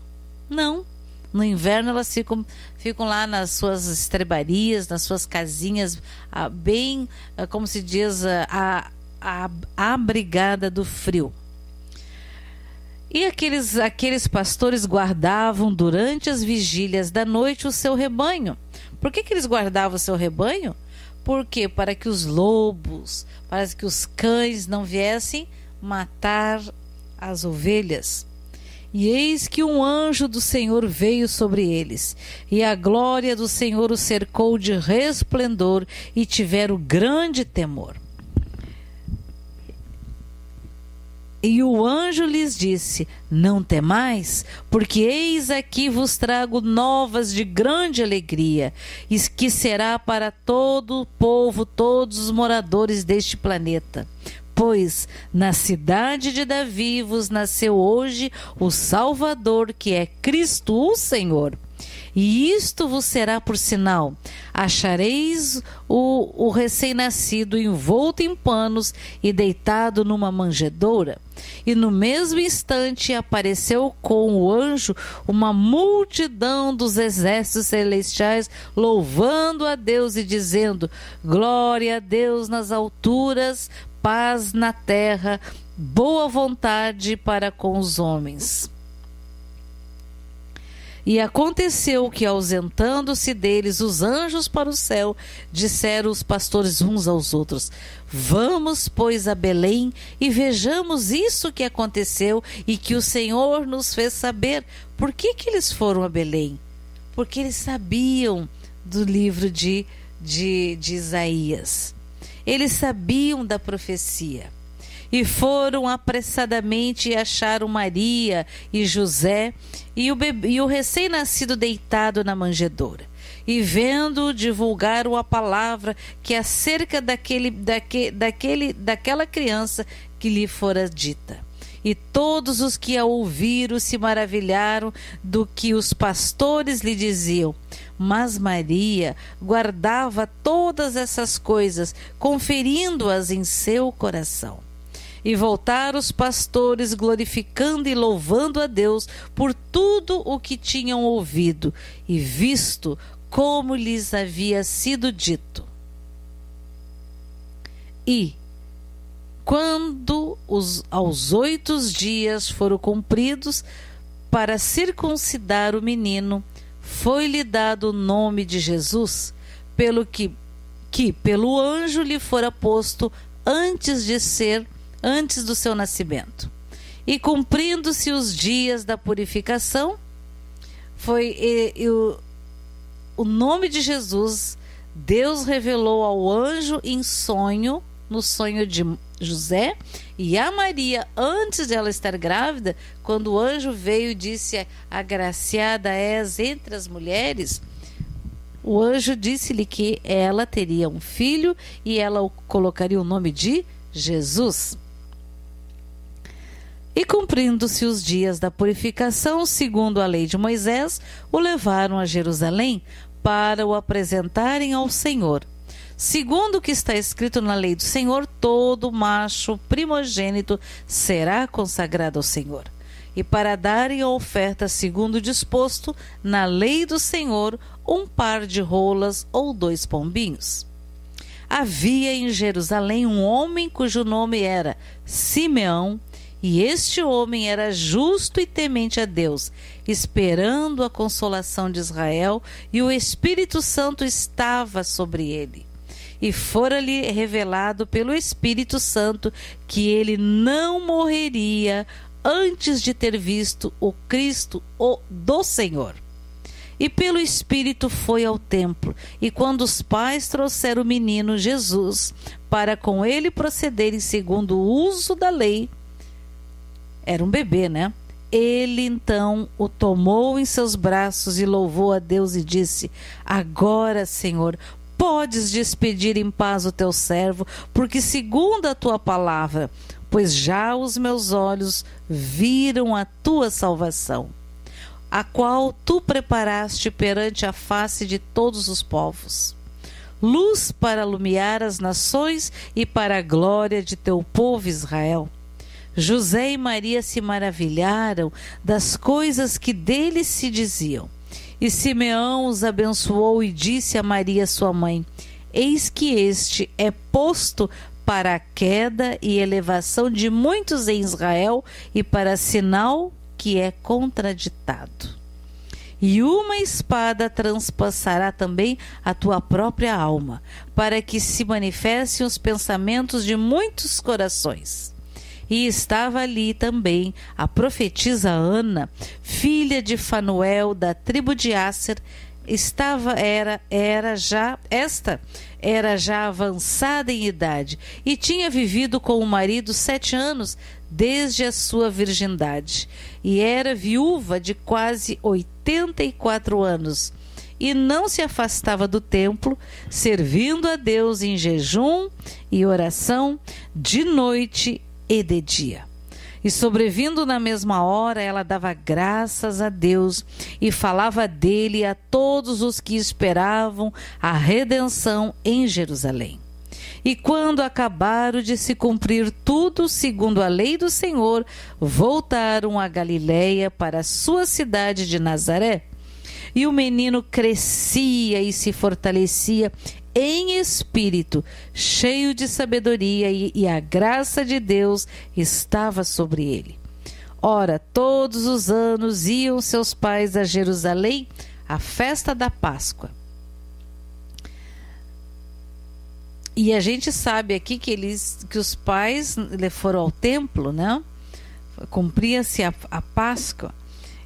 Não. No inverno elas ficam lá nas suas estrebarias, nas suas casinhas, bem, como se diz, abrigada do frio. E aqueles pastores guardavam durante as vigílias da noite o seu rebanho. Por que eles guardavam o seu rebanho? Porque para que os lobos, para que os cães não viessem matar as ovelhas. E eis que um anjo do Senhor veio sobre eles, e a glória do Senhor os cercou de resplendor, e tiveram grande temor. E o anjo lhes disse: não temais, porque eis aqui vos trago novas de grande alegria, e que será para todo o povo, todos os moradores deste planeta. Pois na cidade de Davi vos nasceu hoje o Salvador, que é Cristo o Senhor. E isto vos será por sinal: achareis o recém-nascido envolto em panos e deitado numa manjedoura. E no mesmo instante apareceu com o anjo uma multidão dos exércitos celestiais, louvando a Deus e dizendo: glória a Deus nas alturas, paz na terra, boa vontade para com os homens. E aconteceu que, ausentando-se deles os anjos para o céu, disseram os pastores uns aos outros: vamos, pois, a Belém e vejamos isso que aconteceu e que o Senhor nos fez saber. Por que eles foram a Belém? Porque eles sabiam do livro de Isaías. Eles sabiam da profecia. E foram apressadamente e acharam Maria e José e o recém-nascido deitado na manjedoura. E vendo, divulgaram a palavra que acerca daquela criança que lhe fora dita. E todos os que a ouviram se maravilharam do que os pastores lhe diziam. Mas Maria guardava todas essas coisas, conferindo-as em seu coração. E voltaram os pastores, glorificando e louvando a Deus por tudo o que tinham ouvido e visto, como lhes havia sido dito. E, quando aos 8 dias foram cumpridos, para circuncidar o menino, foi-lhe dado o nome de Jesus, pelo que pelo anjo lhe fora posto antes do seu nascimento. E cumprindo-se os dias da purificação, o nome de Jesus, Deus revelou ao anjo em sonho, no sonho de José e a Maria, antes de ela estar grávida, quando o anjo veio e disse: agraciada és entre as mulheres. O anjo disse-lhe que ela teria um filho e ela colocaria o nome de Jesus. E cumprindo-se os dias da purificação, segundo a lei de Moisés, o levaram a Jerusalém para o apresentarem ao Senhor. Segundo o que está escrito na lei do Senhor, todo macho primogênito será consagrado ao Senhor. E para darem a oferta segundo o disposto na lei do Senhor, um par de rolas ou 2 pombinhos. Havia em Jerusalém um homem cujo nome era Simeão, e este homem era justo e temente a Deus, esperando a consolação de Israel, e o Espírito Santo estava sobre ele. E fora-lhe revelado pelo Espírito Santo que ele não morreria antes de ter visto o Cristo do Senhor. E pelo Espírito foi ao templo, e quando os pais trouxeram o menino Jesus para com ele procederem segundo o uso da lei, era um bebê, né? Ele então o tomou em seus braços e louvou a Deus e disse: agora, Senhor, podes despedir em paz o teu servo, porque segundo a tua palavra, pois já os meus olhos viram a tua salvação, a qual tu preparaste perante a face de todos os povos, luz para alumiar as nações e para a glória de teu povo Israel. José e Maria se maravilharam das coisas que deles se diziam. E Simeão os abençoou e disse a Maria sua mãe: eis que este é posto para a queda e elevação de muitos em Israel e para sinal que é contraditado. E uma espada transpassará também a tua própria alma, para que se manifestem os pensamentos de muitos corações. E estava ali também a profetisa Ana, filha de Fanuel, da tribo de Asser. Esta era já avançada em idade e tinha vivido com o marido 7 anos desde a sua virgindade, e era viúva de quase 84 anos, e não se afastava do templo, servindo a Deus em jejum e oração de noite e de dia. E sobrevindo na mesma hora, ela dava graças a Deus e falava dele a todos os que esperavam a redenção em Jerusalém. E quando acabaram de se cumprir tudo segundo a lei do Senhor, voltaram a Galiléia para a sua cidade de Nazaré. E o menino crescia e se fortalecia em espírito, cheio de sabedoria, e a graça de Deus estava sobre ele. Ora, todos os anos iam seus pais a Jerusalém à festa da Páscoa. E a gente sabe aqui que os pais foram ao templo, né? Cumpria-se a Páscoa.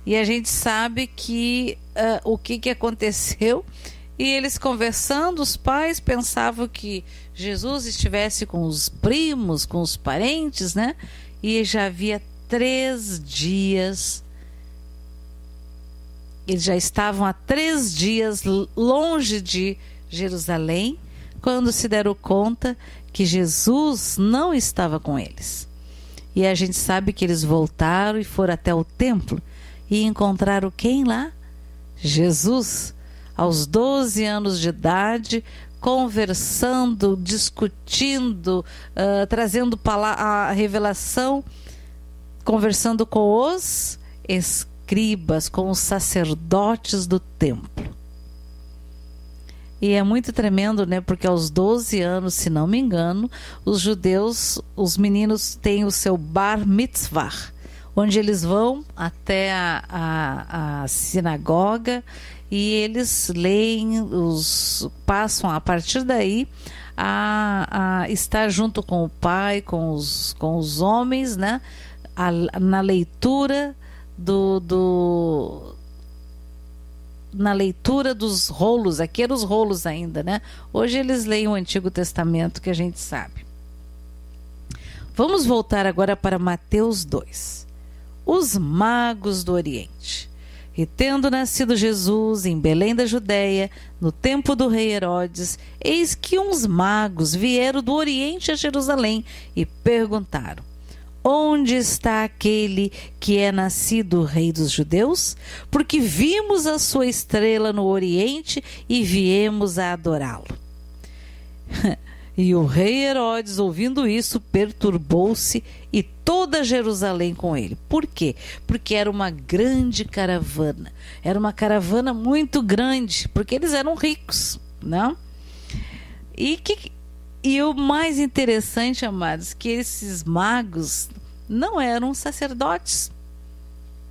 E a gente sabe que o que aconteceu. E eles conversando, os pais pensavam que Jesus estivesse com os primos, com os parentes, né? E já havia 3 dias. Eles já estavam há 3 dias longe de Jerusalém, quando se deram conta que Jesus não estava com eles. E a gente sabe que eles voltaram e foram até o templo e encontraram quem lá? Jesus, aos 12 anos de idade, conversando, discutindo, trazendo a revelação, conversando com os escribas, com os sacerdotes do templo. E é muito tremendo, né? Porque aos 12 anos, se não me engano, os judeus, os meninos têm o seu bar mitzvah, onde eles vão até a sinagoga e eles leem, passam a partir daí a estar junto com o pai, com os homens, né? Na leitura na leitura dos rolos. Aqui eram os rolos ainda, né? Hoje eles leem o Antigo Testamento, que a gente sabe. Vamos voltar agora para Mateus 2. Os magos do Oriente. E tendo nascido Jesus em Belém da Judéia, no tempo do rei Herodes, eis que uns magos vieram do Oriente a Jerusalém e perguntaram: onde está aquele que é nascido rei dos judeus? Porque vimos a sua estrela no Oriente e viemos a adorá-lo. E o rei Herodes, ouvindo isso, perturbou-se e toda Jerusalém com ele. Por quê? Porque era uma grande caravana. Era uma caravana muito grande, porque eles eram ricos, não? E o mais interessante, amados, que esses magos não eram sacerdotes.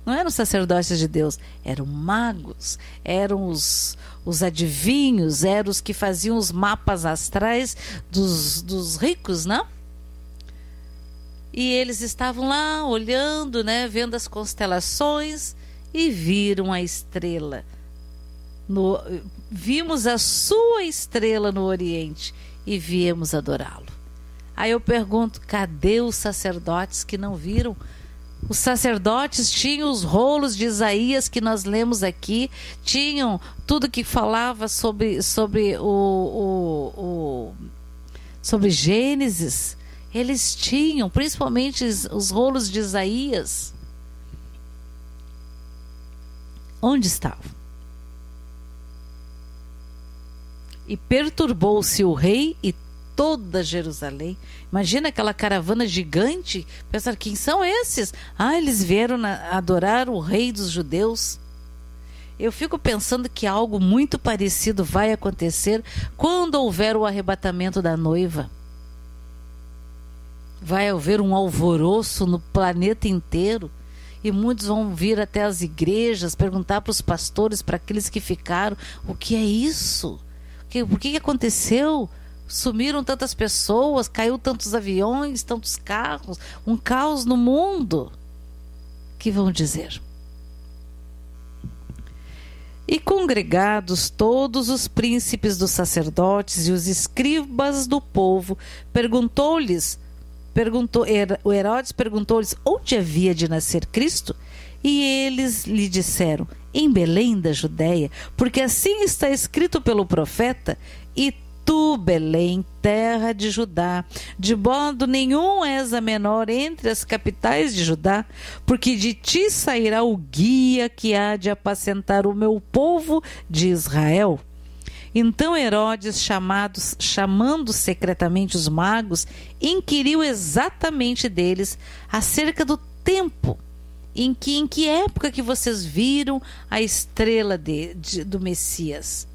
Não eram sacerdotes de Deus, eram magos, eram os adivinhos, eram os que faziam os mapas astrais dos ricos, né? E eles estavam lá olhando, né, vendo as constelações e viram a estrela. Vimos a sua estrela no Oriente e viemos adorá-lo. Aí eu pergunto, cadê os sacerdotes que não viram? Os sacerdotes tinham os rolos de Isaías que nós lemos aqui, tinham tudo que falava sobre Gênesis. Eles tinham, principalmente os rolos de Isaías. Onde estavam? E perturbou-se o rei e toda Jerusalém. Imagina aquela caravana gigante. Pensar, quem são esses? Eles vieram adorar o rei dos judeus. Eu fico pensando que algo muito parecido vai acontecer quando houver o arrebatamento da noiva. Vai haver um alvoroço no planeta inteiro e muitos vão vir até as igrejas perguntar para os pastores, para aqueles que ficaram, o que é isso? Por que aconteceu? Sumiram tantas pessoas, caiu tantos aviões, tantos carros, um caos no mundo. Que vão dizer? E congregados todos os príncipes dos sacerdotes e os escribas do povo, Herodes perguntou-lhes onde havia de nascer Cristo? E eles lhe disseram, em Belém da Judéia, porque assim está escrito pelo profeta: e tu, Belém, terra de Judá, de modo nenhum és a menor entre as capitais de Judá, porque de ti sairá o guia que há de apacentar o meu povo de Israel. Então Herodes, chamando secretamente os magos, inquiriu exatamente deles acerca do tempo, em que época que vocês viram a estrela do Messias.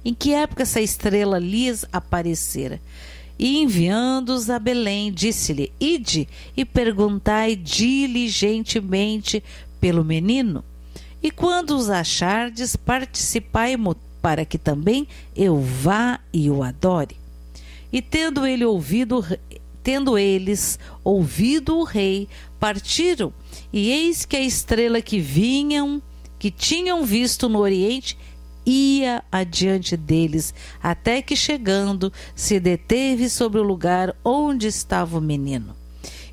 Em que época essa estrela lhes aparecera? E enviando-os a Belém, disse-lhe: ide e perguntai diligentemente pelo menino. E quando os achardes, participai-mo, para que também eu vá e o adore. E tendo eles ouvido o rei, partiram, e eis que a estrela que tinham visto no Oriente ia adiante deles, até que chegando, se deteve sobre o lugar onde estava o menino.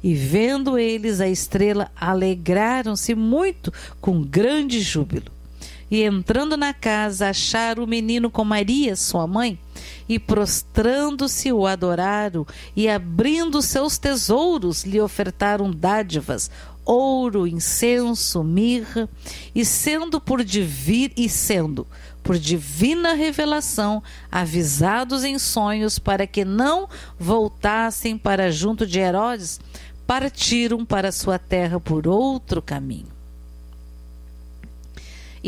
E vendo eles a estrela, alegraram-se muito com grande júbilo. E entrando na casa, acharam o menino com Maria, sua mãe, e prostrando-se o adoraram, e abrindo seus tesouros, lhe ofertaram dádivas, ouro, incenso, mirra, e sendo por divina revelação, avisados em sonhos para que não voltassem para junto de Herodes, partiram para sua terra por outro caminho.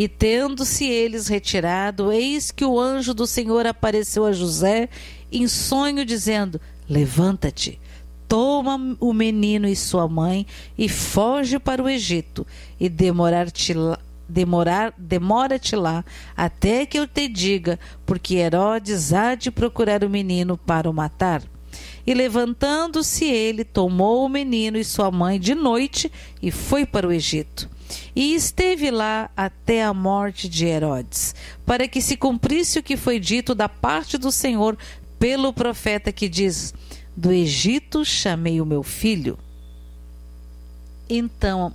E tendo-se eles retirado, eis que o anjo do Senhor apareceu a José em sonho, dizendo: levanta-te, toma o menino e sua mãe e foge para o Egito, e demora-te lá até que eu te diga, porque Herodes há de procurar o menino para o matar. E levantando-se ele, tomou o menino e sua mãe de noite e foi para o Egito. E esteve lá até a morte de Herodes, para que se cumprisse o que foi dito da parte do Senhor pelo profeta, que diz: do Egito chamei o meu filho. Então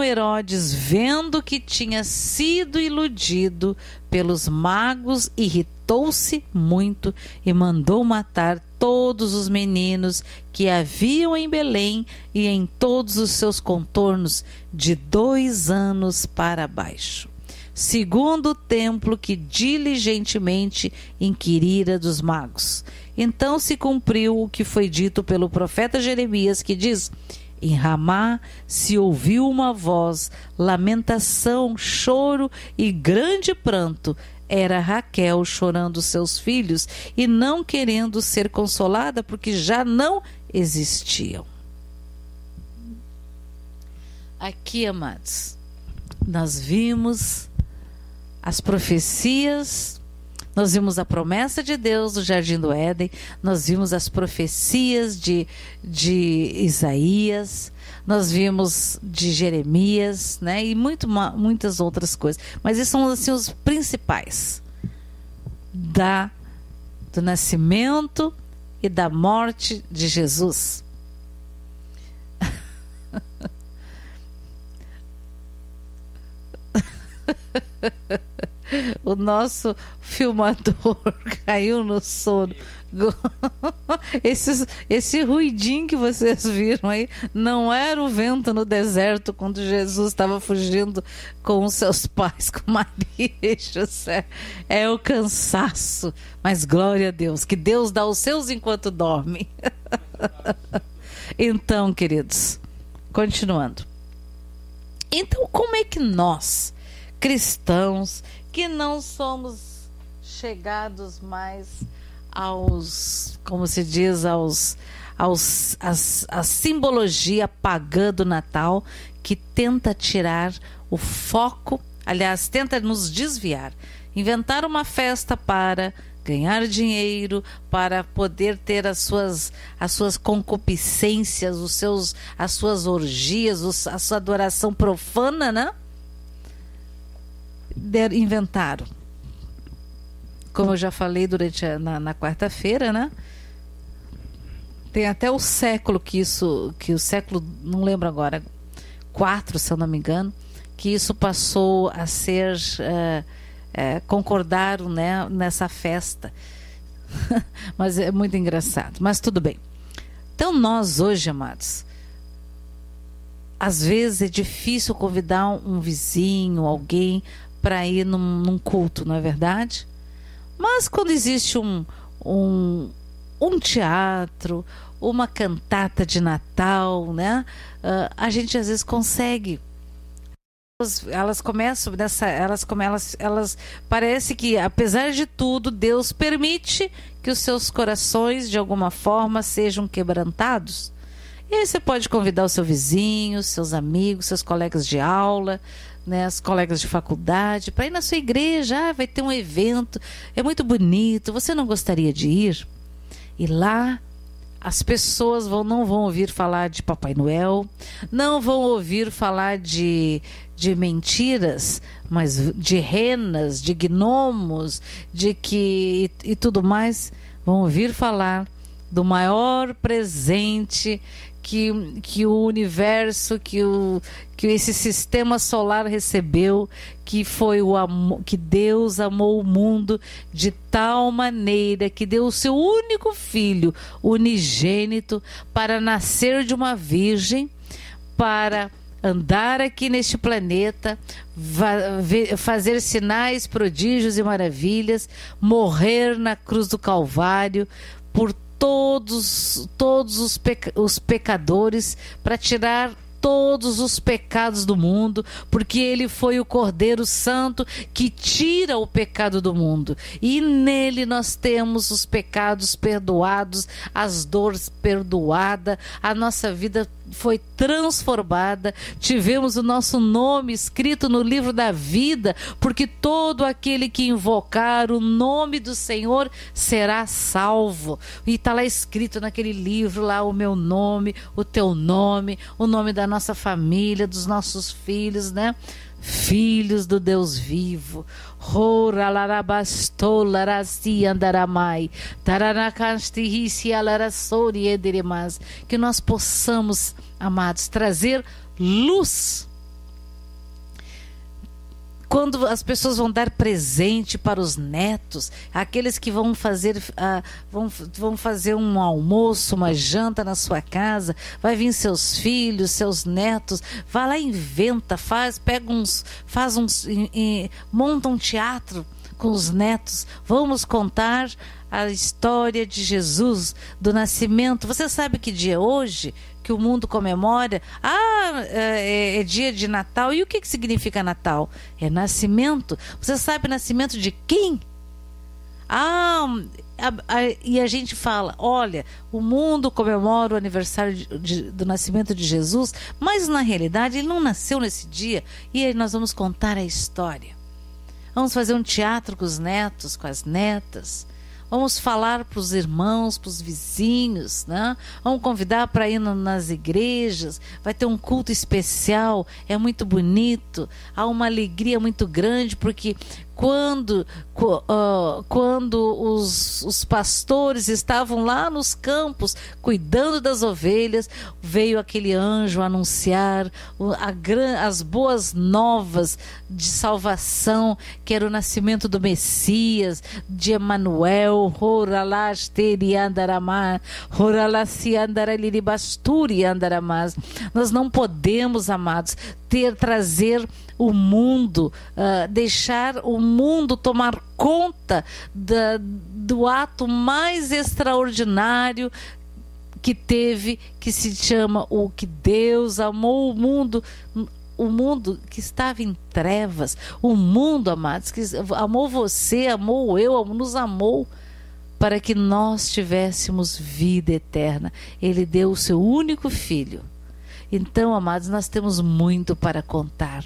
Herodes, vendo que tinha sido iludido pelos magos, irritou-se muito e mandou matar todos os meninos que haviam em Belém e em todos os seus contornos, de 2 anos para baixo, segundo o templo que diligentemente inquirira dos magos. Então se cumpriu o que foi dito pelo profeta Jeremias, que diz: em Ramá se ouviu uma voz, lamentação, choro e grande pranto. Era Raquel chorando seus filhos e não querendo ser consolada, porque já não existiam. Aqui, amados, nós vimos as profecias, nós vimos a promessa de Deus do Jardim do Éden, nós vimos as profecias de Isaías, nós vimos de Jeremias, né, e muitas outras coisas. Mas esses são assim, os principais do nascimento e da morte de Jesus. O nosso filmador caiu no sono. Esse ruidinho que vocês viram aí não era o vento no deserto quando Jesus estava fugindo com os seus pais, com Maria e José. É o cansaço. Mas glória a Deus, que Deus dá os seus enquanto dorme. Então, queridos, continuando. Então, como é que nós, cristãos, que não somos chegados mais como se diz, a simbologia pagã do Natal, que tenta tirar o foco, aliás, tenta nos desviar, inventar uma festa para ganhar dinheiro, para poder ter as suas concupiscências, as suas orgias, a sua adoração profana, né? Inventaram. Como eu já falei na quarta-feira, né? Tem até o século que o século, não lembro agora, 4, se eu não me engano, que isso passou a ser, concordaram, né, nessa festa. Mas é muito engraçado, mas tudo bem. Então nós hoje, amados, às vezes é difícil convidar um vizinho, alguém, para ir num culto, não é verdade? Mas quando existe um teatro, uma cantata de Natal, né? A gente às vezes consegue. Elas começam elas parece que, apesar de tudo, Deus permite que os seus corações de alguma forma sejam quebrantados. E aí você pode convidar o seu vizinho, seus amigos, seus colegas de aula, né, as colegas de faculdade, para ir na sua igreja. Vai ter um evento, é muito bonito, você não gostaria de ir? E lá as pessoas não vão ouvir falar de Papai Noel, não vão ouvir falar de mentiras, mas de renas, de gnomos, e tudo mais. Vão ouvir falar do maior presente que o universo, que esse sistema solar recebeu, que foi o amor, que Deus amou o mundo de tal maneira que deu o seu único filho unigênito para nascer de uma virgem, para andar aqui neste planeta, fazer sinais, prodígios e maravilhas, morrer na cruz do Calvário por todos os pecadores, para tirar todos os pecados do mundo, porque ele foi o Cordeiro Santo que tira o pecado do mundo. E nele nós temos os pecados perdoados, as dores perdoadas, a nossa vida foi transformada, tivemos o nosso nome escrito no livro da vida, porque todo aquele que invocar o nome do Senhor será salvo. E está lá escrito naquele livro lá o meu nome, o teu nome, o nome da nossa família, dos nossos filhos, né? Filhos do Deus vivo. Que nós possamos, amados, trazer luz. Quando as pessoas vão dar presente para os netos, aqueles que vão fazer um almoço, uma janta na sua casa, vai vir seus filhos, seus netos, vai lá e inventa, monta um teatro com os netos. Vamos contar a história de Jesus, do nascimento. Você sabe que dia é hoje? Que o mundo comemora? É dia de Natal. E o que significa Natal? É nascimento. Você sabe nascimento de quem? E a gente fala, olha, o mundo comemora o aniversário do nascimento de Jesus, mas na realidade ele não nasceu nesse dia. E aí nós vamos contar a história. Vamos fazer um teatro com os netos, com as netas. Vamos falar para os irmãos, para os vizinhos, né? Vamos convidar para ir nas igrejas. Vai ter um culto especial, é muito bonito. Há uma alegria muito grande, porque quando os pastores estavam lá nos campos cuidando das ovelhas, veio aquele anjo anunciar as boas novas de salvação, que era o nascimento do Messias, de Emanuel. Nós não podemos, amados, trazer o mundo, deixar o mundo tomar conta do ato mais extraordinário que teve, que se chama o que Deus amou o mundo que estava em trevas, o mundo, amados, que amou você, amou eu, nos amou para que nós tivéssemos vida eterna. Ele deu o seu único filho. Então, amados, nós temos muito para contar.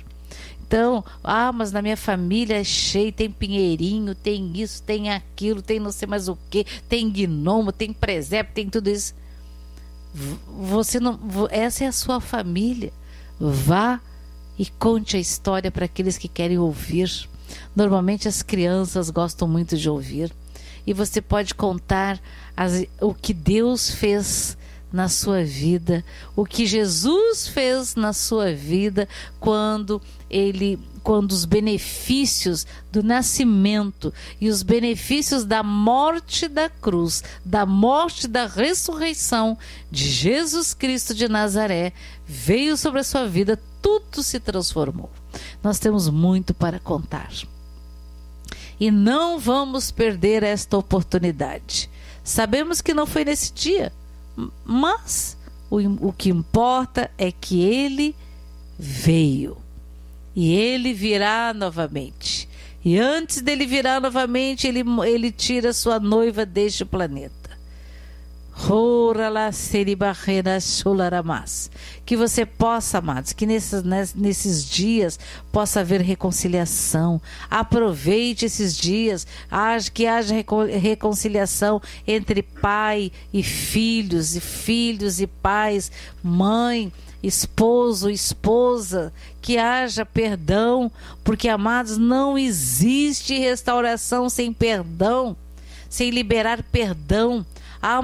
Então, mas na minha família é cheio, tem pinheirinho, tem isso, tem aquilo, tem não sei mais o que, tem gnomo, tem presépio, tem tudo isso. Essa é a sua família. Vá e conte a história para aqueles que querem ouvir. Normalmente as crianças gostam muito de ouvir. E você pode contar o que Deus fez na sua vida, o que Jesus fez na sua vida quando os benefícios do nascimento e os benefícios da morte da cruz, da morte da ressurreição de Jesus Cristo de Nazaré veio sobre a sua vida, tudo se transformou. Nós temos muito para contar. E não vamos perder esta oportunidade. Sabemos que não foi nesse dia, mas o que importa é que ele veio. E ele virá novamente. E antes dele virar novamente, ele tira sua noiva deste planeta. Que você possa, amados, que nesses dias possa haver reconciliação. Aproveite esses dias, que haja reconciliação entre pai e filhos e pais, mãe, esposo, esposa, que haja perdão, porque, amados, não existe restauração sem perdão, sem liberar perdão.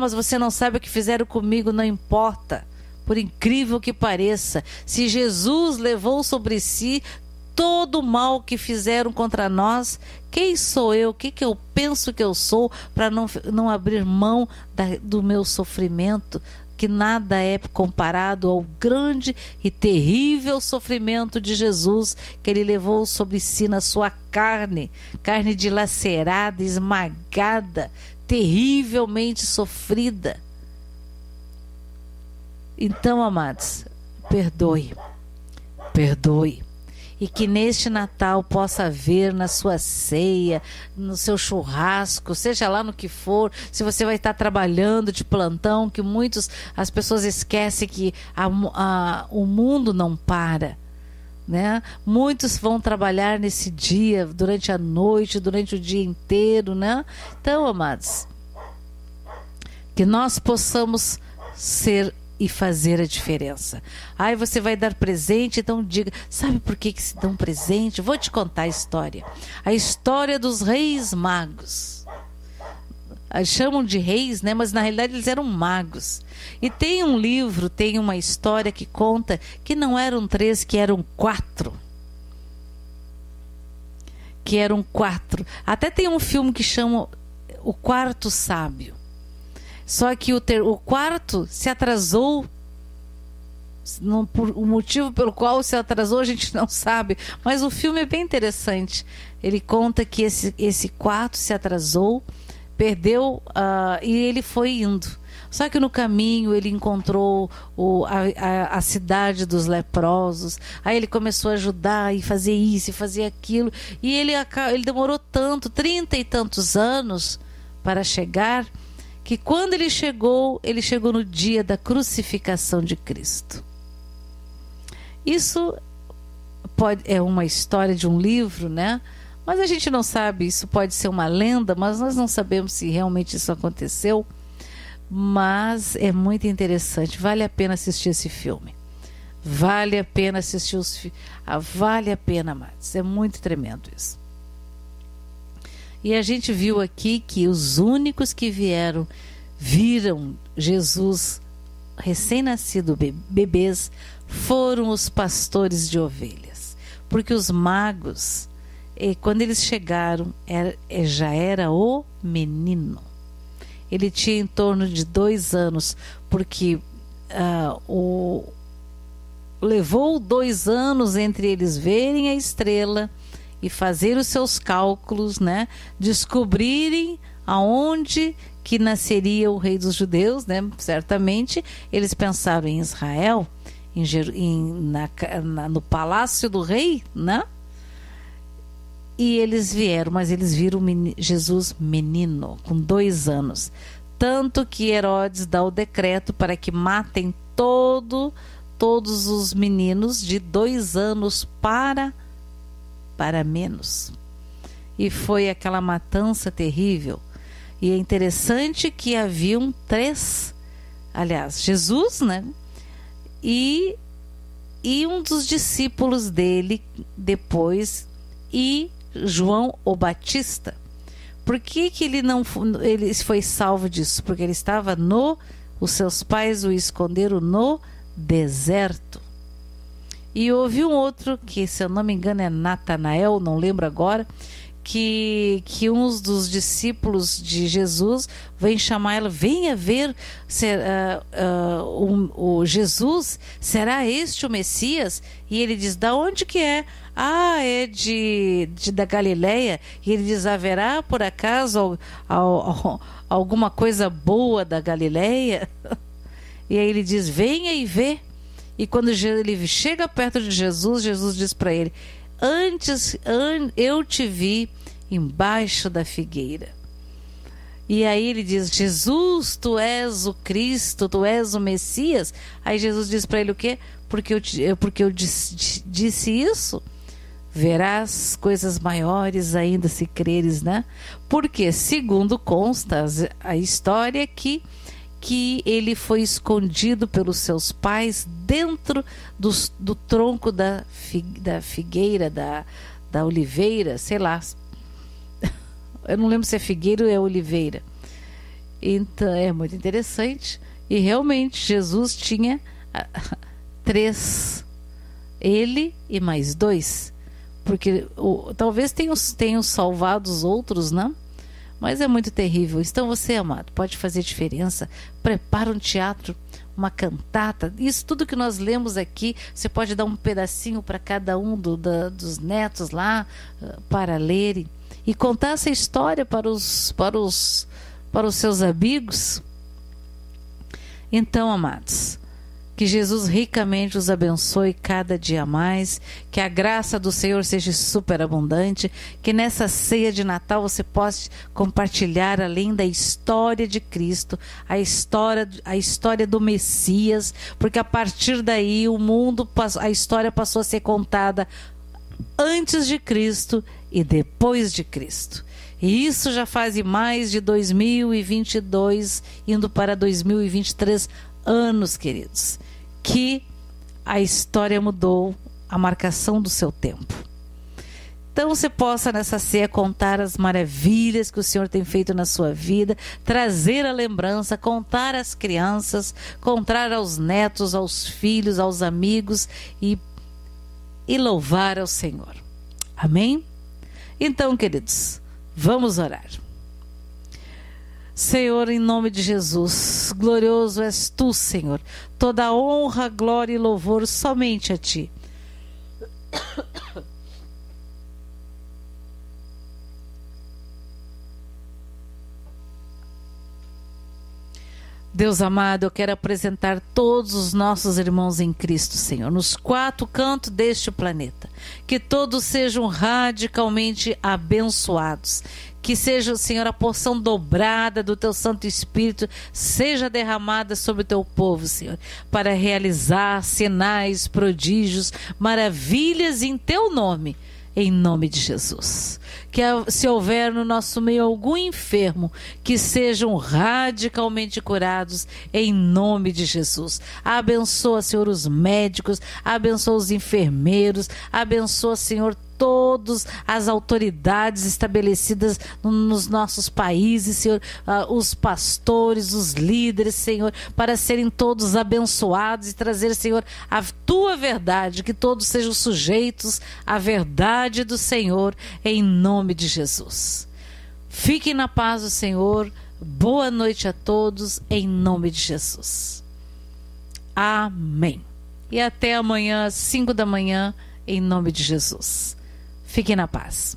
Mas você não sabe o que fizeram comigo, não importa. Por incrível que pareça, se Jesus levou sobre si todo o mal que fizeram contra nós, quem sou eu? O que eu penso que eu sou para não abrir mão do meu sofrimento? Que nada é comparado ao grande e terrível sofrimento de Jesus, que ele levou sobre si na sua carne dilacerada, esmagada, terrivelmente sofrida. Então, amados, perdoe, perdoe. E que neste Natal possa haver na sua ceia, no seu churrasco, seja lá no que for, se você vai estar trabalhando de plantão, que as pessoas esquecem que o mundo não para, né? Muitos vão trabalhar nesse dia, durante a noite, durante o dia inteiro, né? Então, amados, que nós possamos ser e fazer a diferença. Aí você vai dar presente, então diga, sabe por que se dão presente? Vou te contar a história dos reis magos. Chamam de reis, né? Mas na realidade eles eram magos. E tem um livro, tem uma história que conta que não eram 3, que eram 4. Até tem um filme que chama O Quarto Sábio. Só que o quarto se atrasou, por o motivo pelo qual se atrasou a gente não sabe, mas o filme é bem interessante. Ele conta que esse quarto se atrasou, perdeu, e ele foi indo. Só que no caminho ele encontrou a cidade dos leprosos. Aí ele começou a ajudar e fazer isso e fazer aquilo. E ele demorou 30 e tantos anos para chegar, que quando ele chegou no dia da crucificação de Cristo. Isso é uma história de um livro, né? Mas a gente não sabe, isso pode ser uma lenda, mas nós não sabemos se realmente isso aconteceu. Mas é muito interessante, vale a pena assistir esse filme. Vale a pena assistir vale a pena, mas é muito tremendo isso. E a gente viu aqui que os únicos que viram Jesus recém-nascido, bebês, foram os pastores de ovelhas. Porque os magos, quando eles chegaram, já era o menino. Ele tinha em torno de 2 anos, porque levou 2 anos entre eles verem a estrela e fazer os seus cálculos, né? Descobrirem aonde que nasceria o rei dos judeus, né? Certamente eles pensaram em Israel, no palácio do rei, né? E eles vieram, mas eles viram Jesus menino, com 2 anos. Tanto que Herodes dá o decreto para que matem todos os meninos de 2 anos para menos. E foi aquela matança terrível. E é interessante que haviam 3, aliás, Jesus, né? E um dos discípulos dele depois, e João o Batista. Por que ele foi salvo disso? Porque ele estava os seus pais o esconderam no deserto. E houve um outro, que se eu não me engano é Natanael, não lembro agora, que um dos discípulos de Jesus vem chamar ela, venha ver o Jesus, será este o Messias? E ele diz, da onde que é? É da Galileia. E ele diz, haverá por acaso alguma coisa boa da Galileia? E aí ele diz, venha e vê. E quando ele chega perto de Jesus, Jesus diz para ele, antes eu te vi embaixo da figueira. E aí ele diz, Jesus, tu és o Cristo, tu és o Messias. Aí Jesus diz para ele o quê? Porque eu disse isso, verás coisas maiores ainda se creres, né? Porque segundo consta a história que ele foi escondido pelos seus pais dentro do tronco da figueira, da oliveira, sei lá. Eu não lembro se é figueira ou é oliveira. Então é muito interessante. E realmente Jesus tinha 3, ele e mais 2. Porque talvez tenham salvado os outros, não? Mas é muito terrível. Então você, amado, pode fazer diferença. Prepara um teatro, uma cantata. Isso tudo que nós lemos aqui, você pode dar um pedacinho para cada um dos netos lá, para lerem. E contar essa história para os seus amigos. Então, amados, Que Jesus ricamente os abençoe cada dia mais, que a graça do Senhor seja superabundante, que nessa ceia de Natal você possa compartilhar além da história de Cristo, a história do Messias, porque a partir daí a história passou a ser contada antes de Cristo e depois de Cristo. E isso já faz mais de 2022, indo para 2023 anos, queridos, que a história mudou, a marcação do seu tempo. Então você possa nessa ceia contar as maravilhas que o Senhor tem feito na sua vida, trazer a lembrança, contar às crianças, contar aos netos, aos filhos, aos amigos e louvar ao Senhor. Amém? Então, queridos, vamos orar. Senhor, em nome de Jesus, glorioso és tu, Senhor. Toda honra, glória e louvor somente a ti. Deus amado, eu quero apresentar todos os nossos irmãos em Cristo, Senhor, nos 4 cantos deste planeta. Que todos sejam radicalmente abençoados. Que seja, Senhor, a porção dobrada do Teu Santo Espírito seja derramada sobre o Teu povo, Senhor, para realizar sinais, prodígios, maravilhas em Teu nome. Em nome de Jesus. Que se houver no nosso meio algum enfermo, que sejam radicalmente curados em nome de Jesus. Abençoa, Senhor, os médicos, abençoa os enfermeiros, abençoa, Senhor, todas as autoridades estabelecidas nos nossos países, Senhor, os pastores, os líderes, Senhor, para serem todos abençoados e trazer, Senhor, a tua verdade, que todos sejam sujeitos à verdade do Senhor, em nome de Jesus. Fiquem na paz do Senhor, boa noite a todos, em nome de Jesus. Amém. E até amanhã, às 5 da manhã, em nome de Jesus. Fiquem na paz.